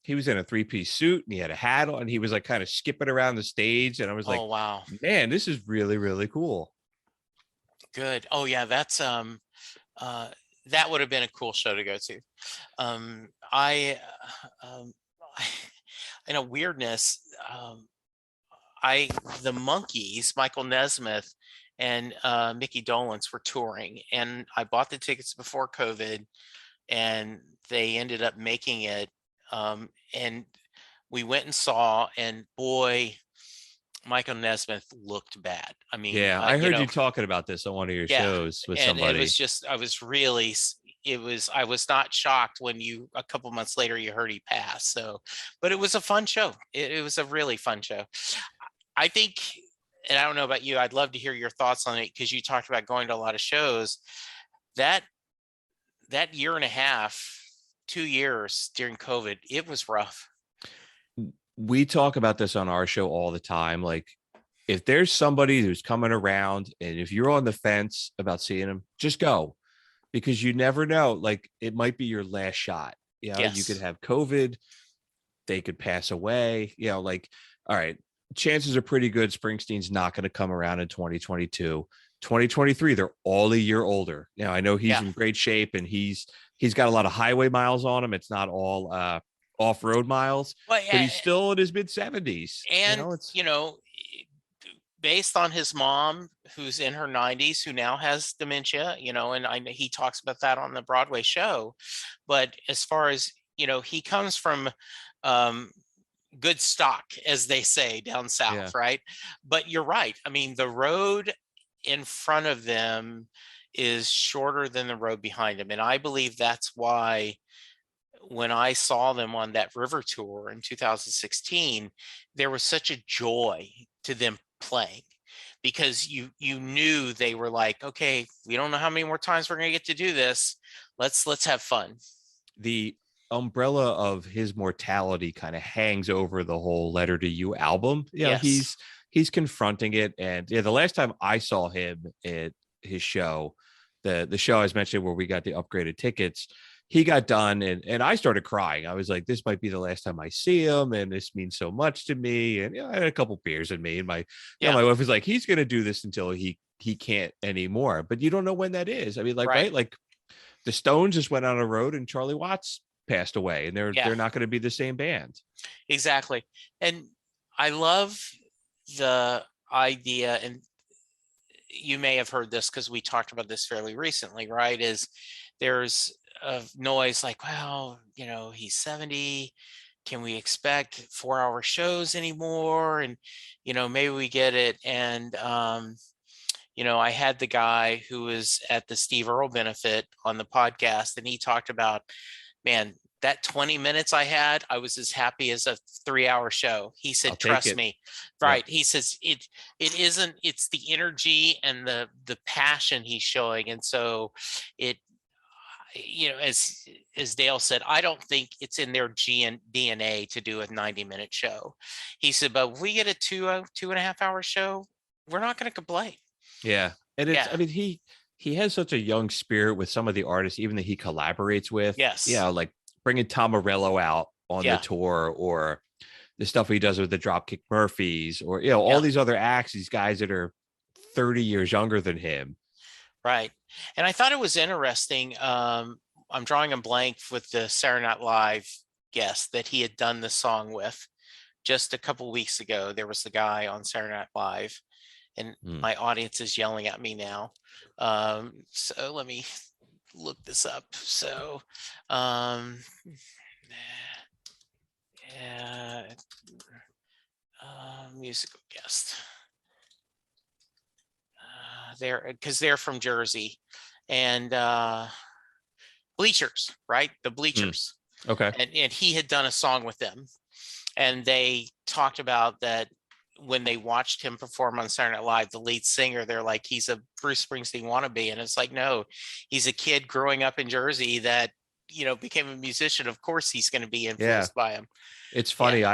he was in a three-piece suit, and he had a hat on, and he was like kind of skipping around the stage. And I was like, Oh wow. man, this is really, really cool. Good. Oh yeah, that's uh that would have been a cool show to go to. I in a weirdness, I the Monkees, Michael Nesmith and Mickey Dolenz were touring, and I bought the tickets before COVID, and they ended up making it. And we went and saw, and boy, Michael Nesmith looked bad. I mean, Yeah, I heard you talking about this on one of your yeah, shows with and it was somebody. just, I was really, I was not shocked when a couple months later you heard he passed. So, but it was a fun show. It was a really fun show. I think, and I don't know about you, I'd love to hear your thoughts on it because you talked about going to a lot of shows. That year and a half, 2 years during COVID, it was rough. We talk about this on our show all the time. Like, if there's somebody who's coming around, and if you're on the fence about seeing them, just go, because you never know. Like, it might be your last shot. You could Yes. have COVID, they could pass away. Like, all right, chances are pretty good Springsteen's not going to come around in 2022. 2023, they're all a year older. I know he's Yeah. in great shape, and he's got a lot of highway miles on him. It's not all off-road miles, Well, but he's still in his mid 70s. and It's you know, based on his mom, who's in her 90s, who now has dementia, and I know he talks about that on the Broadway show. But as far as, he comes from um, good stock, as they say down Yeah. south, right? But you're right. I mean, the road in front of them is shorter than the road behind them. And I believe that's why when I saw them on that river tour in 2016, there was such a joy to them playing, because you knew they were like, okay, we don't know how many more times we're going to get to do this. Let's have fun. The umbrella of his mortality kind of hangs over the whole Letter to You album. Yes. He's confronting it. And yeah, the last time I saw him at his show, the show I was mentioning where we got the upgraded tickets, he got done and I started crying. I was like, this might be the last time I see him, and this means so much to me. And I had a couple beers in me, and Yeah. my wife was like, he's gonna do this until he can't anymore. But you don't know when that is. I mean, like, Right. right, like the Stones just went on a road and Charlie Watts passed away, and Yeah, they're not going to be the same band. exactly. And I love the idea, and you may have heard this because we talked about this fairly recently, right? Is there's a noise like, well, he's 70. Can we expect 4-hour shows anymore? And, maybe we get it. And, I had the guy who was at the Steve Earle benefit on the podcast, and he talked about, man, that 20 minutes I had, I was as happy as a 3-hour show. He I'll said, take trust it. me. Yep. Right. He says it isn't, it's the energy and the passion he's showing. And so it, as Dale said, I don't think it's in their DNA to do a 90-minute show. He said, but if we get a 2.5 hour show, we're not going to complain. Yeah, and it's, Yeah. I mean, he has such a young spirit with some of the artists, even that he collaborates with. Yes. Like bringing Tom Morello out on the Yeah. tour, or the stuff he does with the Dropkick Murphys, or all Yeah. these other acts, these guys that are 30 years younger than him. Right. And I thought it was interesting. I'm drawing a blank with the Saturday Night Live guest that he had done the song with just a couple weeks ago. There was the guy on Saturday Night Live, and Hmm. my audience is yelling at me now. So let me look this up. So, yeah, musical guest. They're from Jersey, and Bleachers, right? The Bleachers. Okay. And he had done a song with them, and they talked about that when they watched him perform on Saturday Night Live, the lead singer, they're like, he's a Bruce Springsteen wannabe. And it's like, no, he's a kid growing up in Jersey that, became a musician. Of course he's going to be Yeah, influenced by him. it's Yeah. funny.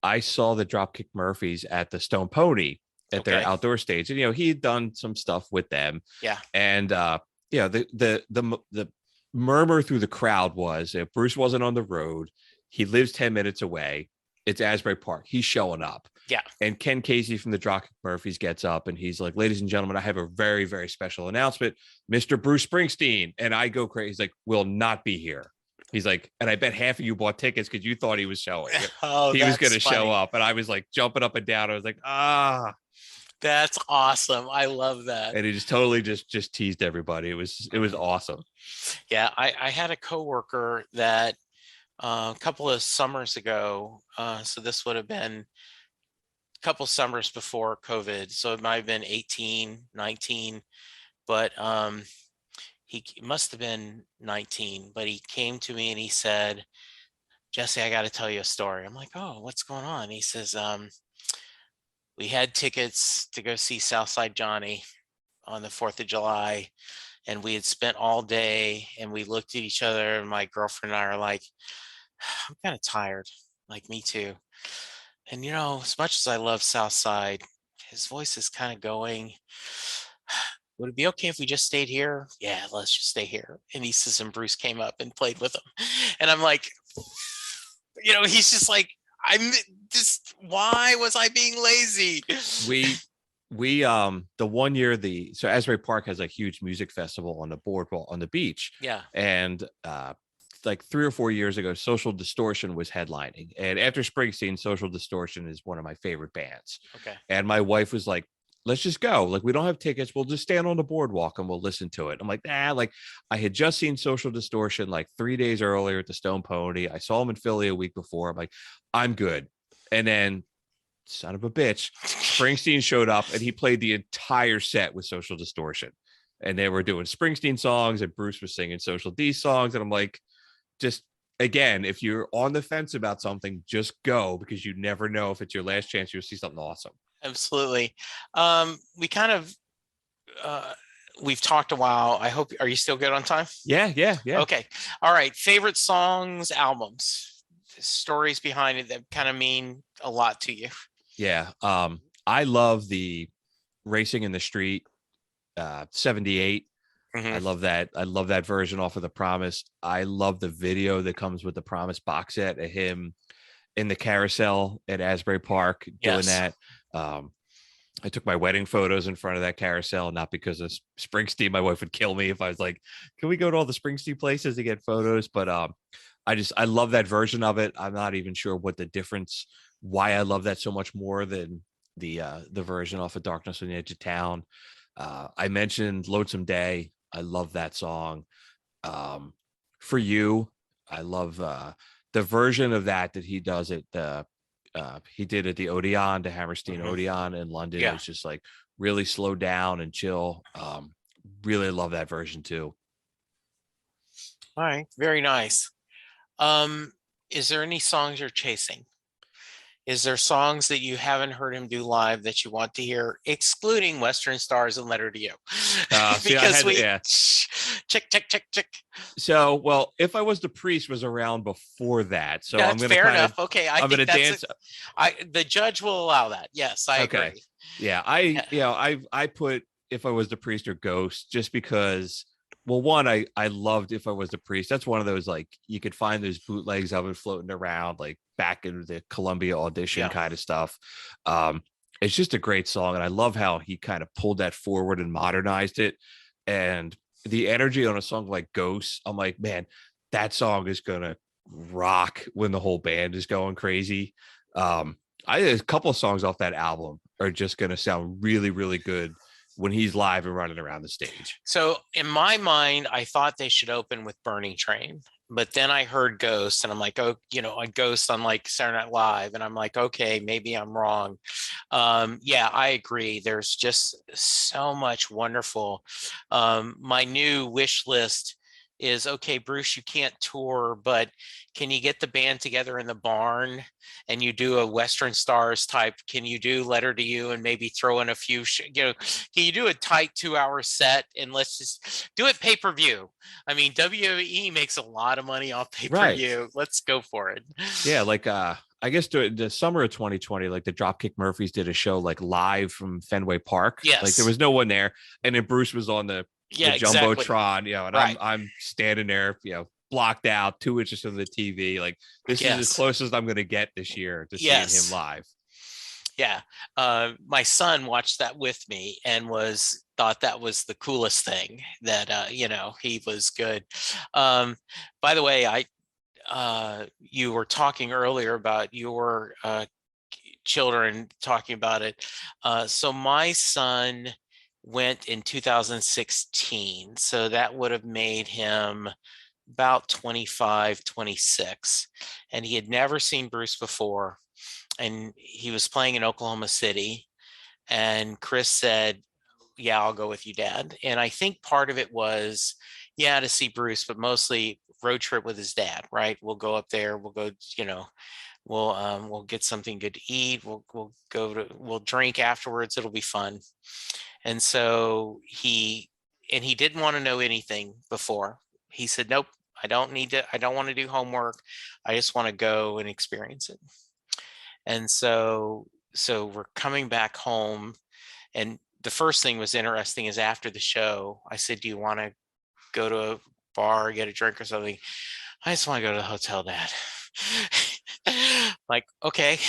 I saw the Dropkick Murphys at the Stone Pony at their Okay. outdoor stage, and he had done some stuff with them. Yeah. And the murmur through the crowd was, if Bruce wasn't on the road, he lives 10 minutes away. It's Asbury Park. He's showing up. Yeah. And Ken Casey from the Dropkick Murphys gets up and he's like, ladies and gentlemen, I have a very, very special announcement. Mr. Bruce Springsteen. And I go crazy. He's like, will not be here. He's like, and I bet half of you bought tickets because you thought he was showing. Oh, He was going to that's funny. show up. And I was like jumping up and down. I was like, ah. That's awesome. I love that. And he just totally just teased everybody. It was awesome. Yeah. I had a coworker that a couple of summers ago, so this would have been a couple summers before COVID. So it might have been 18, 19, but he must have been 19, but he came to me and he said, Jesse, I got to tell you a story. I'm like, oh, what's going on? He says, we had tickets to go see Southside Johnny on the 4th of July, and we had spent all day, and we looked at each other, and my girlfriend and I are like, I'm kind of tired. Like, me too. And, as much as I love Southside, his voice is kind of going, would it be okay if we just stayed here? Yeah, let's just stay here. And he says, and Bruce came up and played with him. And I'm like, he's just like, why was I being lazy? We the one year, so Asbury Park has a huge music festival on the boardwalk on the beach. Yeah. And like 3 or 4 years ago, Social Distortion was headlining. And after Springsteen, Social Distortion is one of my favorite bands. Okay. And my wife was like, let's just go. Like, we don't have tickets. We'll just stand on the boardwalk and we'll listen to it. I'm like, nah, like I had just seen Social Distortion like 3 days earlier at the Stone Pony. I saw him in Philly a week before. I'm like, I'm good. And then, son of a bitch, Springsteen showed up and he played the entire set with Social Distortion. And they were doing Springsteen songs and Bruce was singing Social D songs. And I'm like, just again, if you're on the fence about something, just go, because you never know if it's your last chance you'll see something awesome. Absolutely. We kind of we've talked a while. I hope, are you still good on time? Yeah. Okay. All right. Favorite songs, albums, stories behind it that kind of mean a lot to you. Yeah. I love the Racing in the Street 78. I love that. I love that version off of The Promise. I love the video that comes with the Promise box set of him in the carousel at Asbury Park doing that. I took my wedding photos in front of that carousel, not because of Springsteen. My wife would kill me if I was like, can we go to all the Springsteen places to get photos? But I love that version of it. I'm not even sure what the difference, why I love that so much more than the version off of Darkness on the Edge of Town. I mentioned Lonesome Day. I love that song. For You, I love the version of that he does it. He did it the Odeon, the Hammerstein Odeon in London. It's just like really slow down and chill. Really love that version too. All right, very nice. Is there any songs you're chasing? Is there songs that you haven't heard him do live that you want to hear, excluding Western Stars and Letter to You? Because check. So, well, If I Was the Priest was around before that, so That's I'm gonna fair enough. Okay, I'm gonna dance. The judge will allow that. Yes, I agree. Yeah, I put If I Was the Priest or Ghost just because. Well, one, I loved If I Was the Priest. That's one of those, like, you could find those bootlegs of it floating around, like back in the Columbia audition kind of stuff. It's just a great song, and I love how he kind of pulled that forward and modernized it. And the energy on a song like Ghost, I'm like, man, that song is gonna rock when the whole band is going crazy. A couple of songs off that album are just gonna sound really, really good when he's live and running around the stage. So in my mind, I thought they should open with Burning Train, but then I heard Ghost and I'm like, oh, a Ghost on like Saturday Night Live. And I'm like, okay, maybe I'm wrong. Yeah, I agree. There's just so much wonderful. My new wish list is, okay, Bruce, you can't tour, but can you get the band together in the barn and you do a Western Stars type? Can you do Letter to You and maybe throw in a few, can you do a tight 2-hour set and let's just do it pay-per-view? I mean, WWE makes a lot of money off pay-per-view. Right. Let's go for it. Yeah. Like, I guess the summer of 2020, like the Dropkick Murphys did a show like live from Fenway Park. Yes. Like there was no one there. And then Bruce was on the Jumbotron, and right. I'm standing there, blocked out 2 inches from the TV. Like this is as close as I'm going to get this year to seeing him live. Yeah. My son watched that with me and thought that was the coolest thing that, he was good. By the way, you were talking earlier about your children talking about it. So my son went in 2016. So that would have made him about 25, 26. And he had never seen Bruce before. And he was playing in Oklahoma City. And Chris said, yeah, I'll go with you, Dad. And I think part of it was, to see Bruce, but mostly road trip with his dad, right? We'll go up there. We'll go, we'll get something good to eat. We'll drink afterwards. It'll be fun. And so he didn't want to know anything before. He said, nope, I don't want to do homework. I just want to go and experience it. And so we're coming back home. And the first thing was interesting is after the show, I said, do you want to go to a bar, get a drink or something? I just want to go to the hotel, Dad. Like, okay.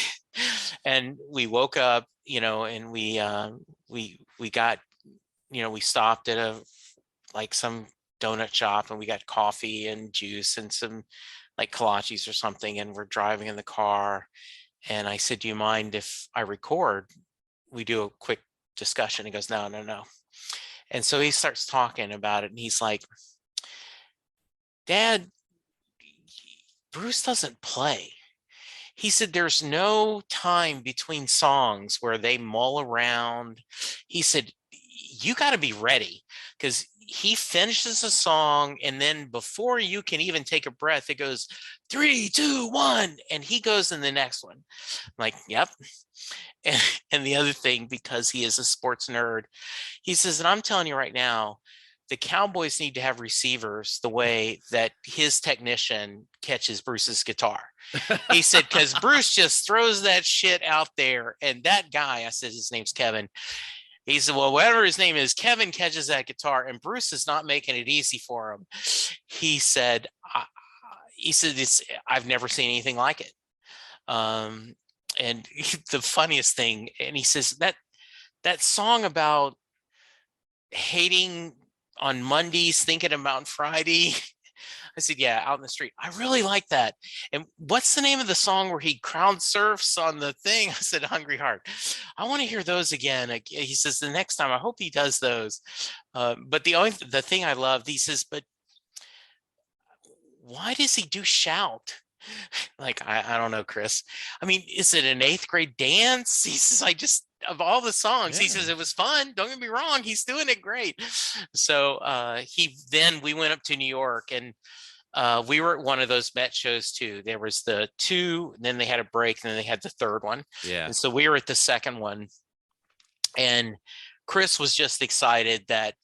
And we woke up, and we got, we stopped at some donut shop, and we got coffee and juice and some like kolaches or something, and we're driving in the car. And I said, do you mind if I record? We do a quick discussion. He goes, no, no, no. And so he starts talking about it, and he's like, Dad, Bruce doesn't play. He said there's no time between songs where they mull around. He said, you got to be ready, because he finishes a song, and then before you can even take a breath, it goes 3, 2, 1, and he goes in the next one. I'm like, yep. And the other thing, because he is a sports nerd, he says, and I'm telling you right now, the Cowboys need to have receivers the way that his technician catches Bruce's guitar. He said, because Bruce just throws that shit out there. And that guy, I said, his name's Kevin. He said, well, whatever his name is, Kevin catches that guitar, and Bruce is not making it easy for him. He said, I've never seen anything like it. And the funniest thing, and he says that song about hating on Mondays, thinking about Friday. I said, yeah, out in the street. I really like that. And what's the name of the song where he crowd surfs on the thing? I said, Hungry Heart. I want to hear those again. He says, the next time, I hope he does those. But the thing I loved, he says, but why does he do Shout? Like, I don't know, Chris. I mean, is it an 8th grade dance? He says, of all the songs, he says, it was fun. Don't get me wrong. He's doing it great. So we went up to New York, and we were at one of those Met shows too. There was the 2, and then they had a break, and then they had the 3rd one. Yeah. And so we were at the 2nd one, and Chris was just excited that,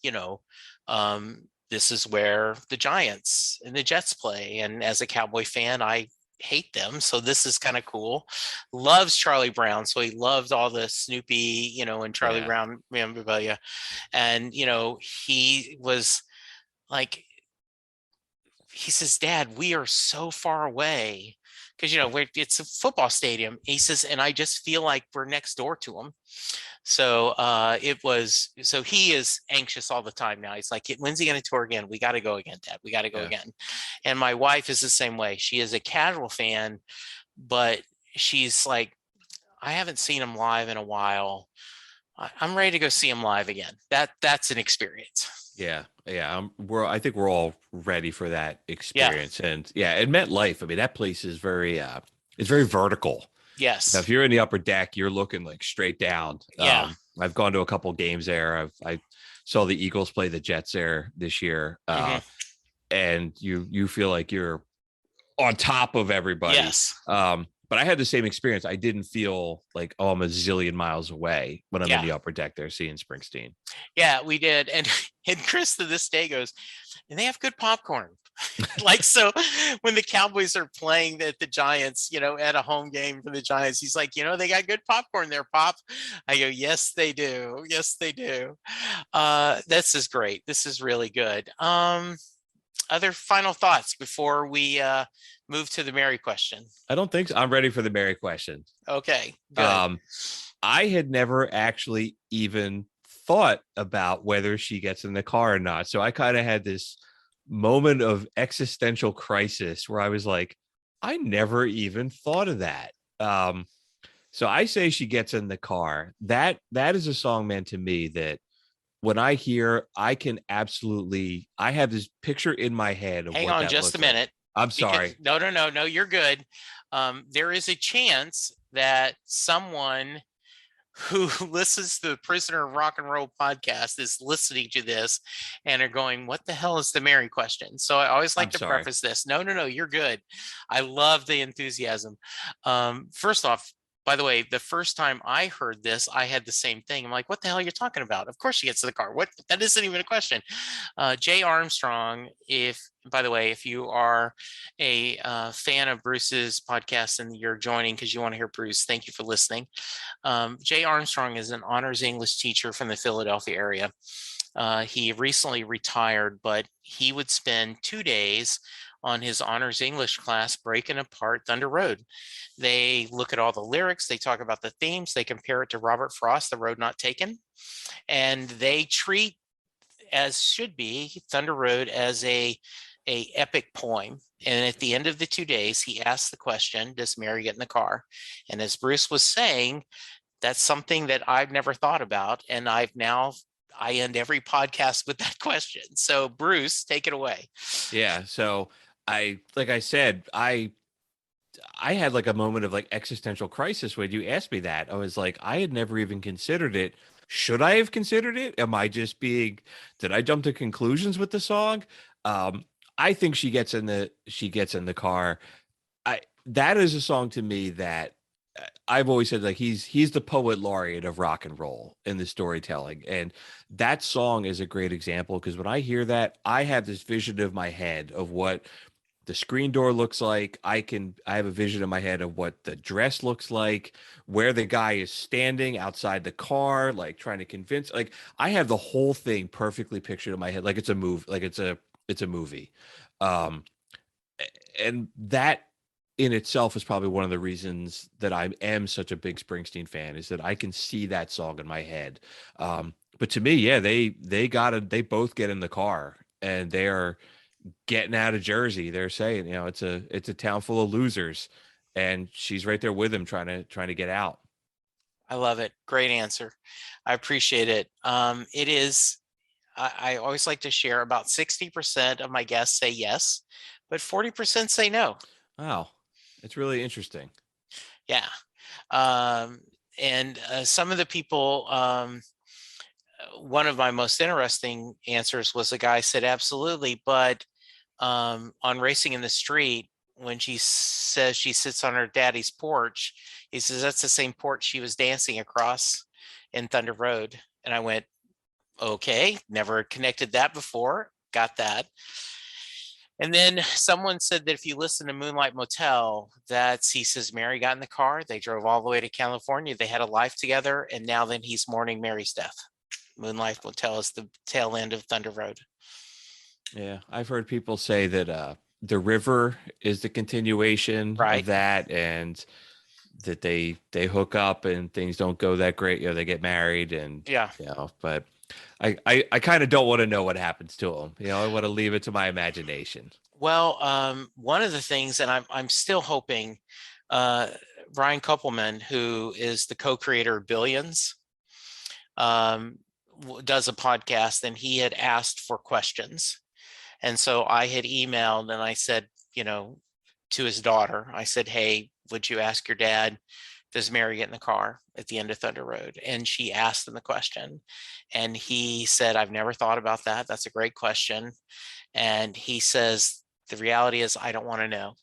this is where the Giants and the Jets play. And as a Cowboy fan, I hate them. So this is kind of cool. Loves Charlie Brown. So he loved all the Snoopy, and Charlie Brown memorabilia. And, he was like, he says, Dad, we are so far away, because, it's a football stadium. He says, and I just feel like we're next door to him. So so he is anxious all the time now. He's like, when's he going to tour again? We got to go again, Dad. We got to go again. And my wife is the same way. She is a casual fan, but she's like, I haven't seen him live in a while. I'm ready to go see him live again. That's an experience. Yeah. I think we're all ready for that experience. And it MetLife. I mean, that place is it's very vertical. Yes. Now, if you're in the upper deck, you're looking like straight down. Yeah. I've gone to a couple games there. I saw the Eagles play the Jets there this year. And you feel like you're on top of everybody. Yes. But I had the same experience. I didn't feel like, I'm a zillion miles away when I'm in the upper deck there seeing Springsteen. Yeah, we did. And Chris to this day goes, and they have good popcorn. Like, so when the Cowboys are playing at the Giants, at a home game for the Giants, he's like, they got good popcorn there, Pop. I go, yes, they do. Yes, they do. This is great. This is really good. Other final thoughts before we move to the Mary question? I don't think so. I'm ready for the Mary question. Okay, good. I had never actually even thought about whether she gets in the car or not. So I kind of had this moment of existential crisis where I was like, I never even thought of that. So I say she gets in the car. That is a song, man, to me that when I hear, I have this picture in my head of Hang what on that just a looks like. minute. I'm sorry. No, you're good. There is a chance that someone who listens to the Prisoner of Rock and Roll podcast is listening to this and are going, what the hell is the Mary question? So I always like to preface this. No, you're good. I love the enthusiasm. First off, by the way, the first time I heard this, I had the same thing. I'm like, what the hell are you talking about? Of course she gets to the car. What? That isn't even a question. Jay Armstrong, by the way, if you are a fan of Bruce's podcast and you're joining because you want to hear Bruce, thank you for listening. Jay Armstrong is an honors English teacher from the Philadelphia area. He recently retired, but he would spend 2 days on his honors English class breaking apart Thunder Road. They look at all the lyrics, they talk about the themes, they compare it to Robert Frost, The Road Not Taken, and they treat as should be, Thunder Road as a epic poem. And at the end of the 2 days, he asked the question, does Mary get in the car? And as Bruce was saying, that's something that I've never thought about. And I end every podcast with that question. So Bruce, take it away. Yeah. So like I said, I had like a moment of like existential crisis when you asked me that. I was like, I had never even considered it. Should I have considered it? Am I just being, did I jump to conclusions with the song? Um, I think she gets in the car. That is a song to me that I've always said like he's the poet laureate of rock and roll in the storytelling. And that song is a great example because when I hear that, I have this vision of my head of what the screen door looks like. I have a vision in my head of what the dress looks like, where the guy is standing outside the car, like trying to convince, like I have the whole thing perfectly pictured in my head, like it's a move, like it's a movie. Um, and that in itself is probably one of the reasons that I am such a big Springsteen fan is that I can see that song in my head. But to me, yeah, they both get in the car and they are getting out of Jersey. They're saying, it's a town full of losers, and she's right there with him trying to get out. I love it. Great answer. I appreciate it. It is, I always like to share about 60% of my guests say yes, but 40% say no. Wow, it's really interesting. Yeah. Um, and some of the people, one of my most interesting answers was a guy said, absolutely. But on Racing in the Street, when she says she sits on her daddy's porch, he says that's the same porch she was dancing across in Thunder Road. And I went, okay, never connected that before. Got that. And then someone said that if you listen to Moonlight Motel, that's he says Mary got in the car, they drove all the way to California, they had a life together, and now then he's mourning Mary's death. Moonlight Motel is the tail end of Thunder Road. Yeah, I've heard people say that the river is the continuation of Right. that, and that they hook up and things don't go that great. They get married and Yeah. but I kind of don't want to know what happens to them. I want to leave it to my imagination. Well, one of the things, and I'm still hoping, Brian Koppelman, who is the co-creator of Billions, does a podcast, and he had asked for questions. And so I had emailed and I said, to his daughter, I said, hey, would you ask your dad, does Mary get in the car at the end of Thunder Road? And she asked him the question. And he said, I've never thought about that. That's a great question. And he says, the reality is, I don't want to know.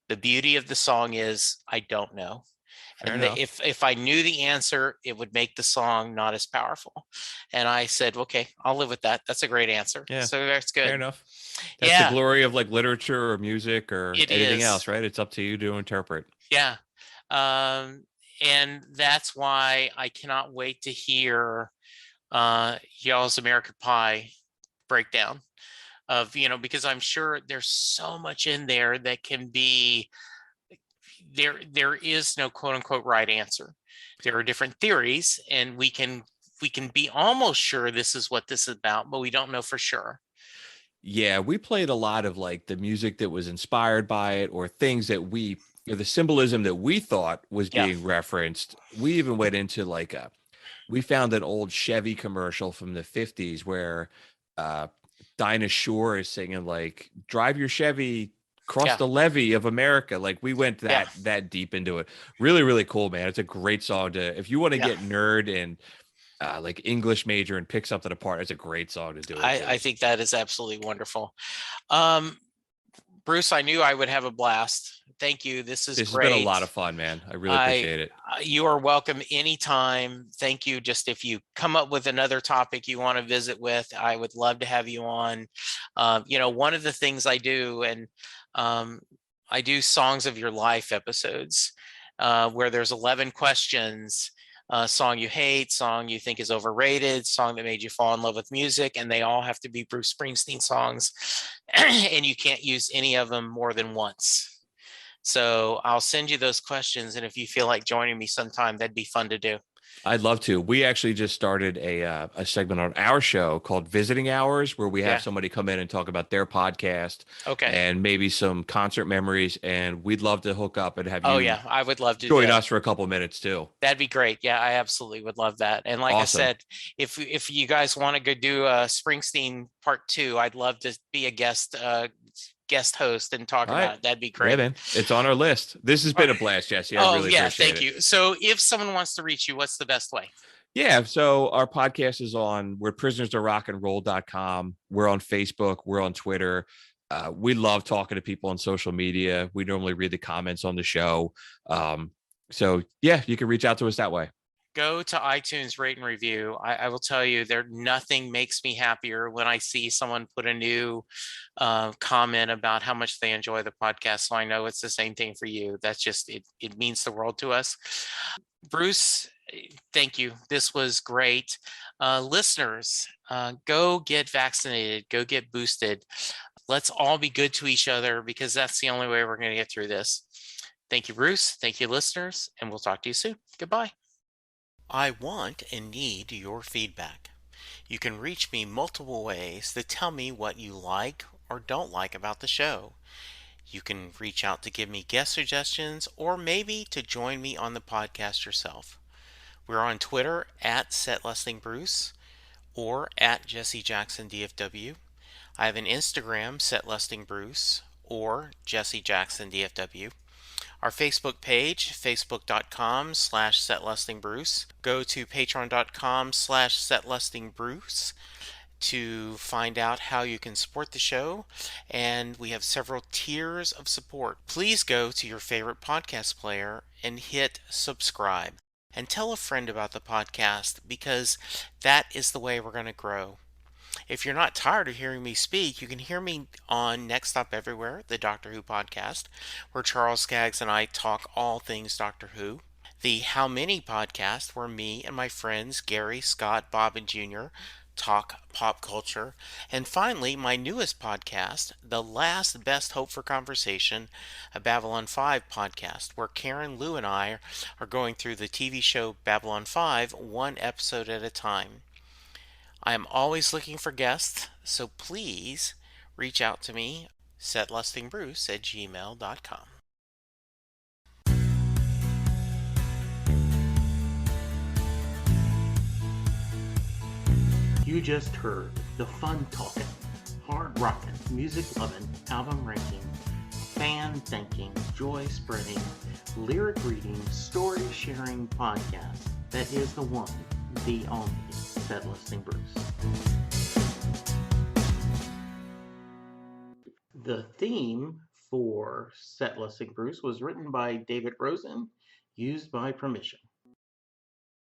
The beauty of the song is, I don't know. Fair And enough. if I knew the answer, it would make the song not as powerful. And I said, okay, I'll live with that. That's a great answer. Yeah, So that's fair good. enough. That's the Yeah, glory of like literature or music or it anything else, is. right? It's up to you to interpret. Yeah. And that's why I cannot wait to hear y'all's American Pie breakdown of, because I'm sure there's so much in there that can be there is no quote unquote right answer. There are different theories, and we can be almost sure this is what this is about, but we don't know for sure. Yeah, we played a lot of like the music that was inspired by it or things that the symbolism that we thought was Yeah. being referenced. We even went into like we found an old Chevy commercial from the 50s where uh Dinah Shore is singing like drive your Chevy across Yeah. the levee of America. Like we went Yeah. that deep into it. Really, really cool, man. It's a great song to if you want to Yeah. get nerd and like English major and pick something apart. It's a great song to do it I to. think that is absolutely wonderful. Um, Bruce, I knew I would have a blast. Thank you. This is This has been a great. lot of fun, man. I really I appreciate it. You are welcome anytime. Thank you. Just if you come up with another topic you want to visit with, I would love to have you on. One of the things I do, and I do songs of your life episodes, where there's 11 questions. Song you hate, song you think is overrated, song that made you fall in love with music, and they all have to be Bruce Springsteen songs, and you can't use any of them more than once. So I'll send you those questions, and if you feel like joining me sometime, that'd be fun to do. I'd love to. We actually just started a segment on our show called Visiting Hours, where we have Yeah. somebody come in and talk about their podcast Okay. and maybe some concert memories. And we'd love to hook up and have Oh you yeah, I would love to do join that. us for a couple of minutes too. That'd be great. Yeah, I absolutely would love that. And like I Awesome. said, if you guys want to go do a Springsteen part two, I'd love to be a guest host and talk All about right. it. That'd be Yeah, great. man. It's on our list. This has Uh, been a blast, Jesse. I Oh really yeah, appreciate thank it. you. So if someone wants to reach you, what's the best way? Yeah. So our podcast is on, we're prisonersofrockandroll.com. We're on Facebook. We're on Twitter. We love talking to people on social media. We normally read the comments on the show. So yeah, you can reach out to us that way. Go to iTunes, rate and review. I will tell you, there nothing makes me happier when I see someone put a new comment about how much they enjoy the podcast. So I know it's the same thing for you. That's just it. It means the world to us. Bruce, thank you. This was great. Listeners, go get vaccinated. Go get boosted. Let's all be good to each other because that's the only way we're going to get through this. Thank you, Bruce. Thank you, listeners, and we'll talk to you soon. Goodbye. I want and need your feedback. You can reach me multiple ways to tell me what you like or don't like about the show. You can reach out to give me guest suggestions or maybe to join me on the podcast yourself. We're on Twitter at SetListingBruce or at Jesse Jackson DFW. I have an Instagram, SetListingBruce or Jesse Jackson DFW. Our Facebook page, facebook.com/setlistingbruce. Go to patreon.com/setlistingbruce to find out how you can support the show. And we have several tiers of support. Please go to your favorite podcast player and hit subscribe. And tell a friend about the podcast because that is the way we're going to grow. If you're not tired of hearing me speak, you can hear me on Next Stop Everywhere, the Doctor Who podcast, where Charles Skaggs and I talk all things Doctor Who. The How Many podcast, where me and my friends Gary, Scott, Bob, and Jr. talk pop culture. And finally, my newest podcast, The Last Best Hope for Conversation, a Babylon 5 podcast, where Karen, Lou, and I are going through the TV show Babylon 5 one episode at a time. I am always looking for guests, so please reach out to me, setlustingbruce@gmail.com. You just heard the fun talking, hard rocking, music loving, album ranking, fan thinking, joy spreading, lyric reading, story sharing podcast that is the one, the only Set Listing Bruce. The theme for Set Listing Bruce was written by David Rosen, used by permission.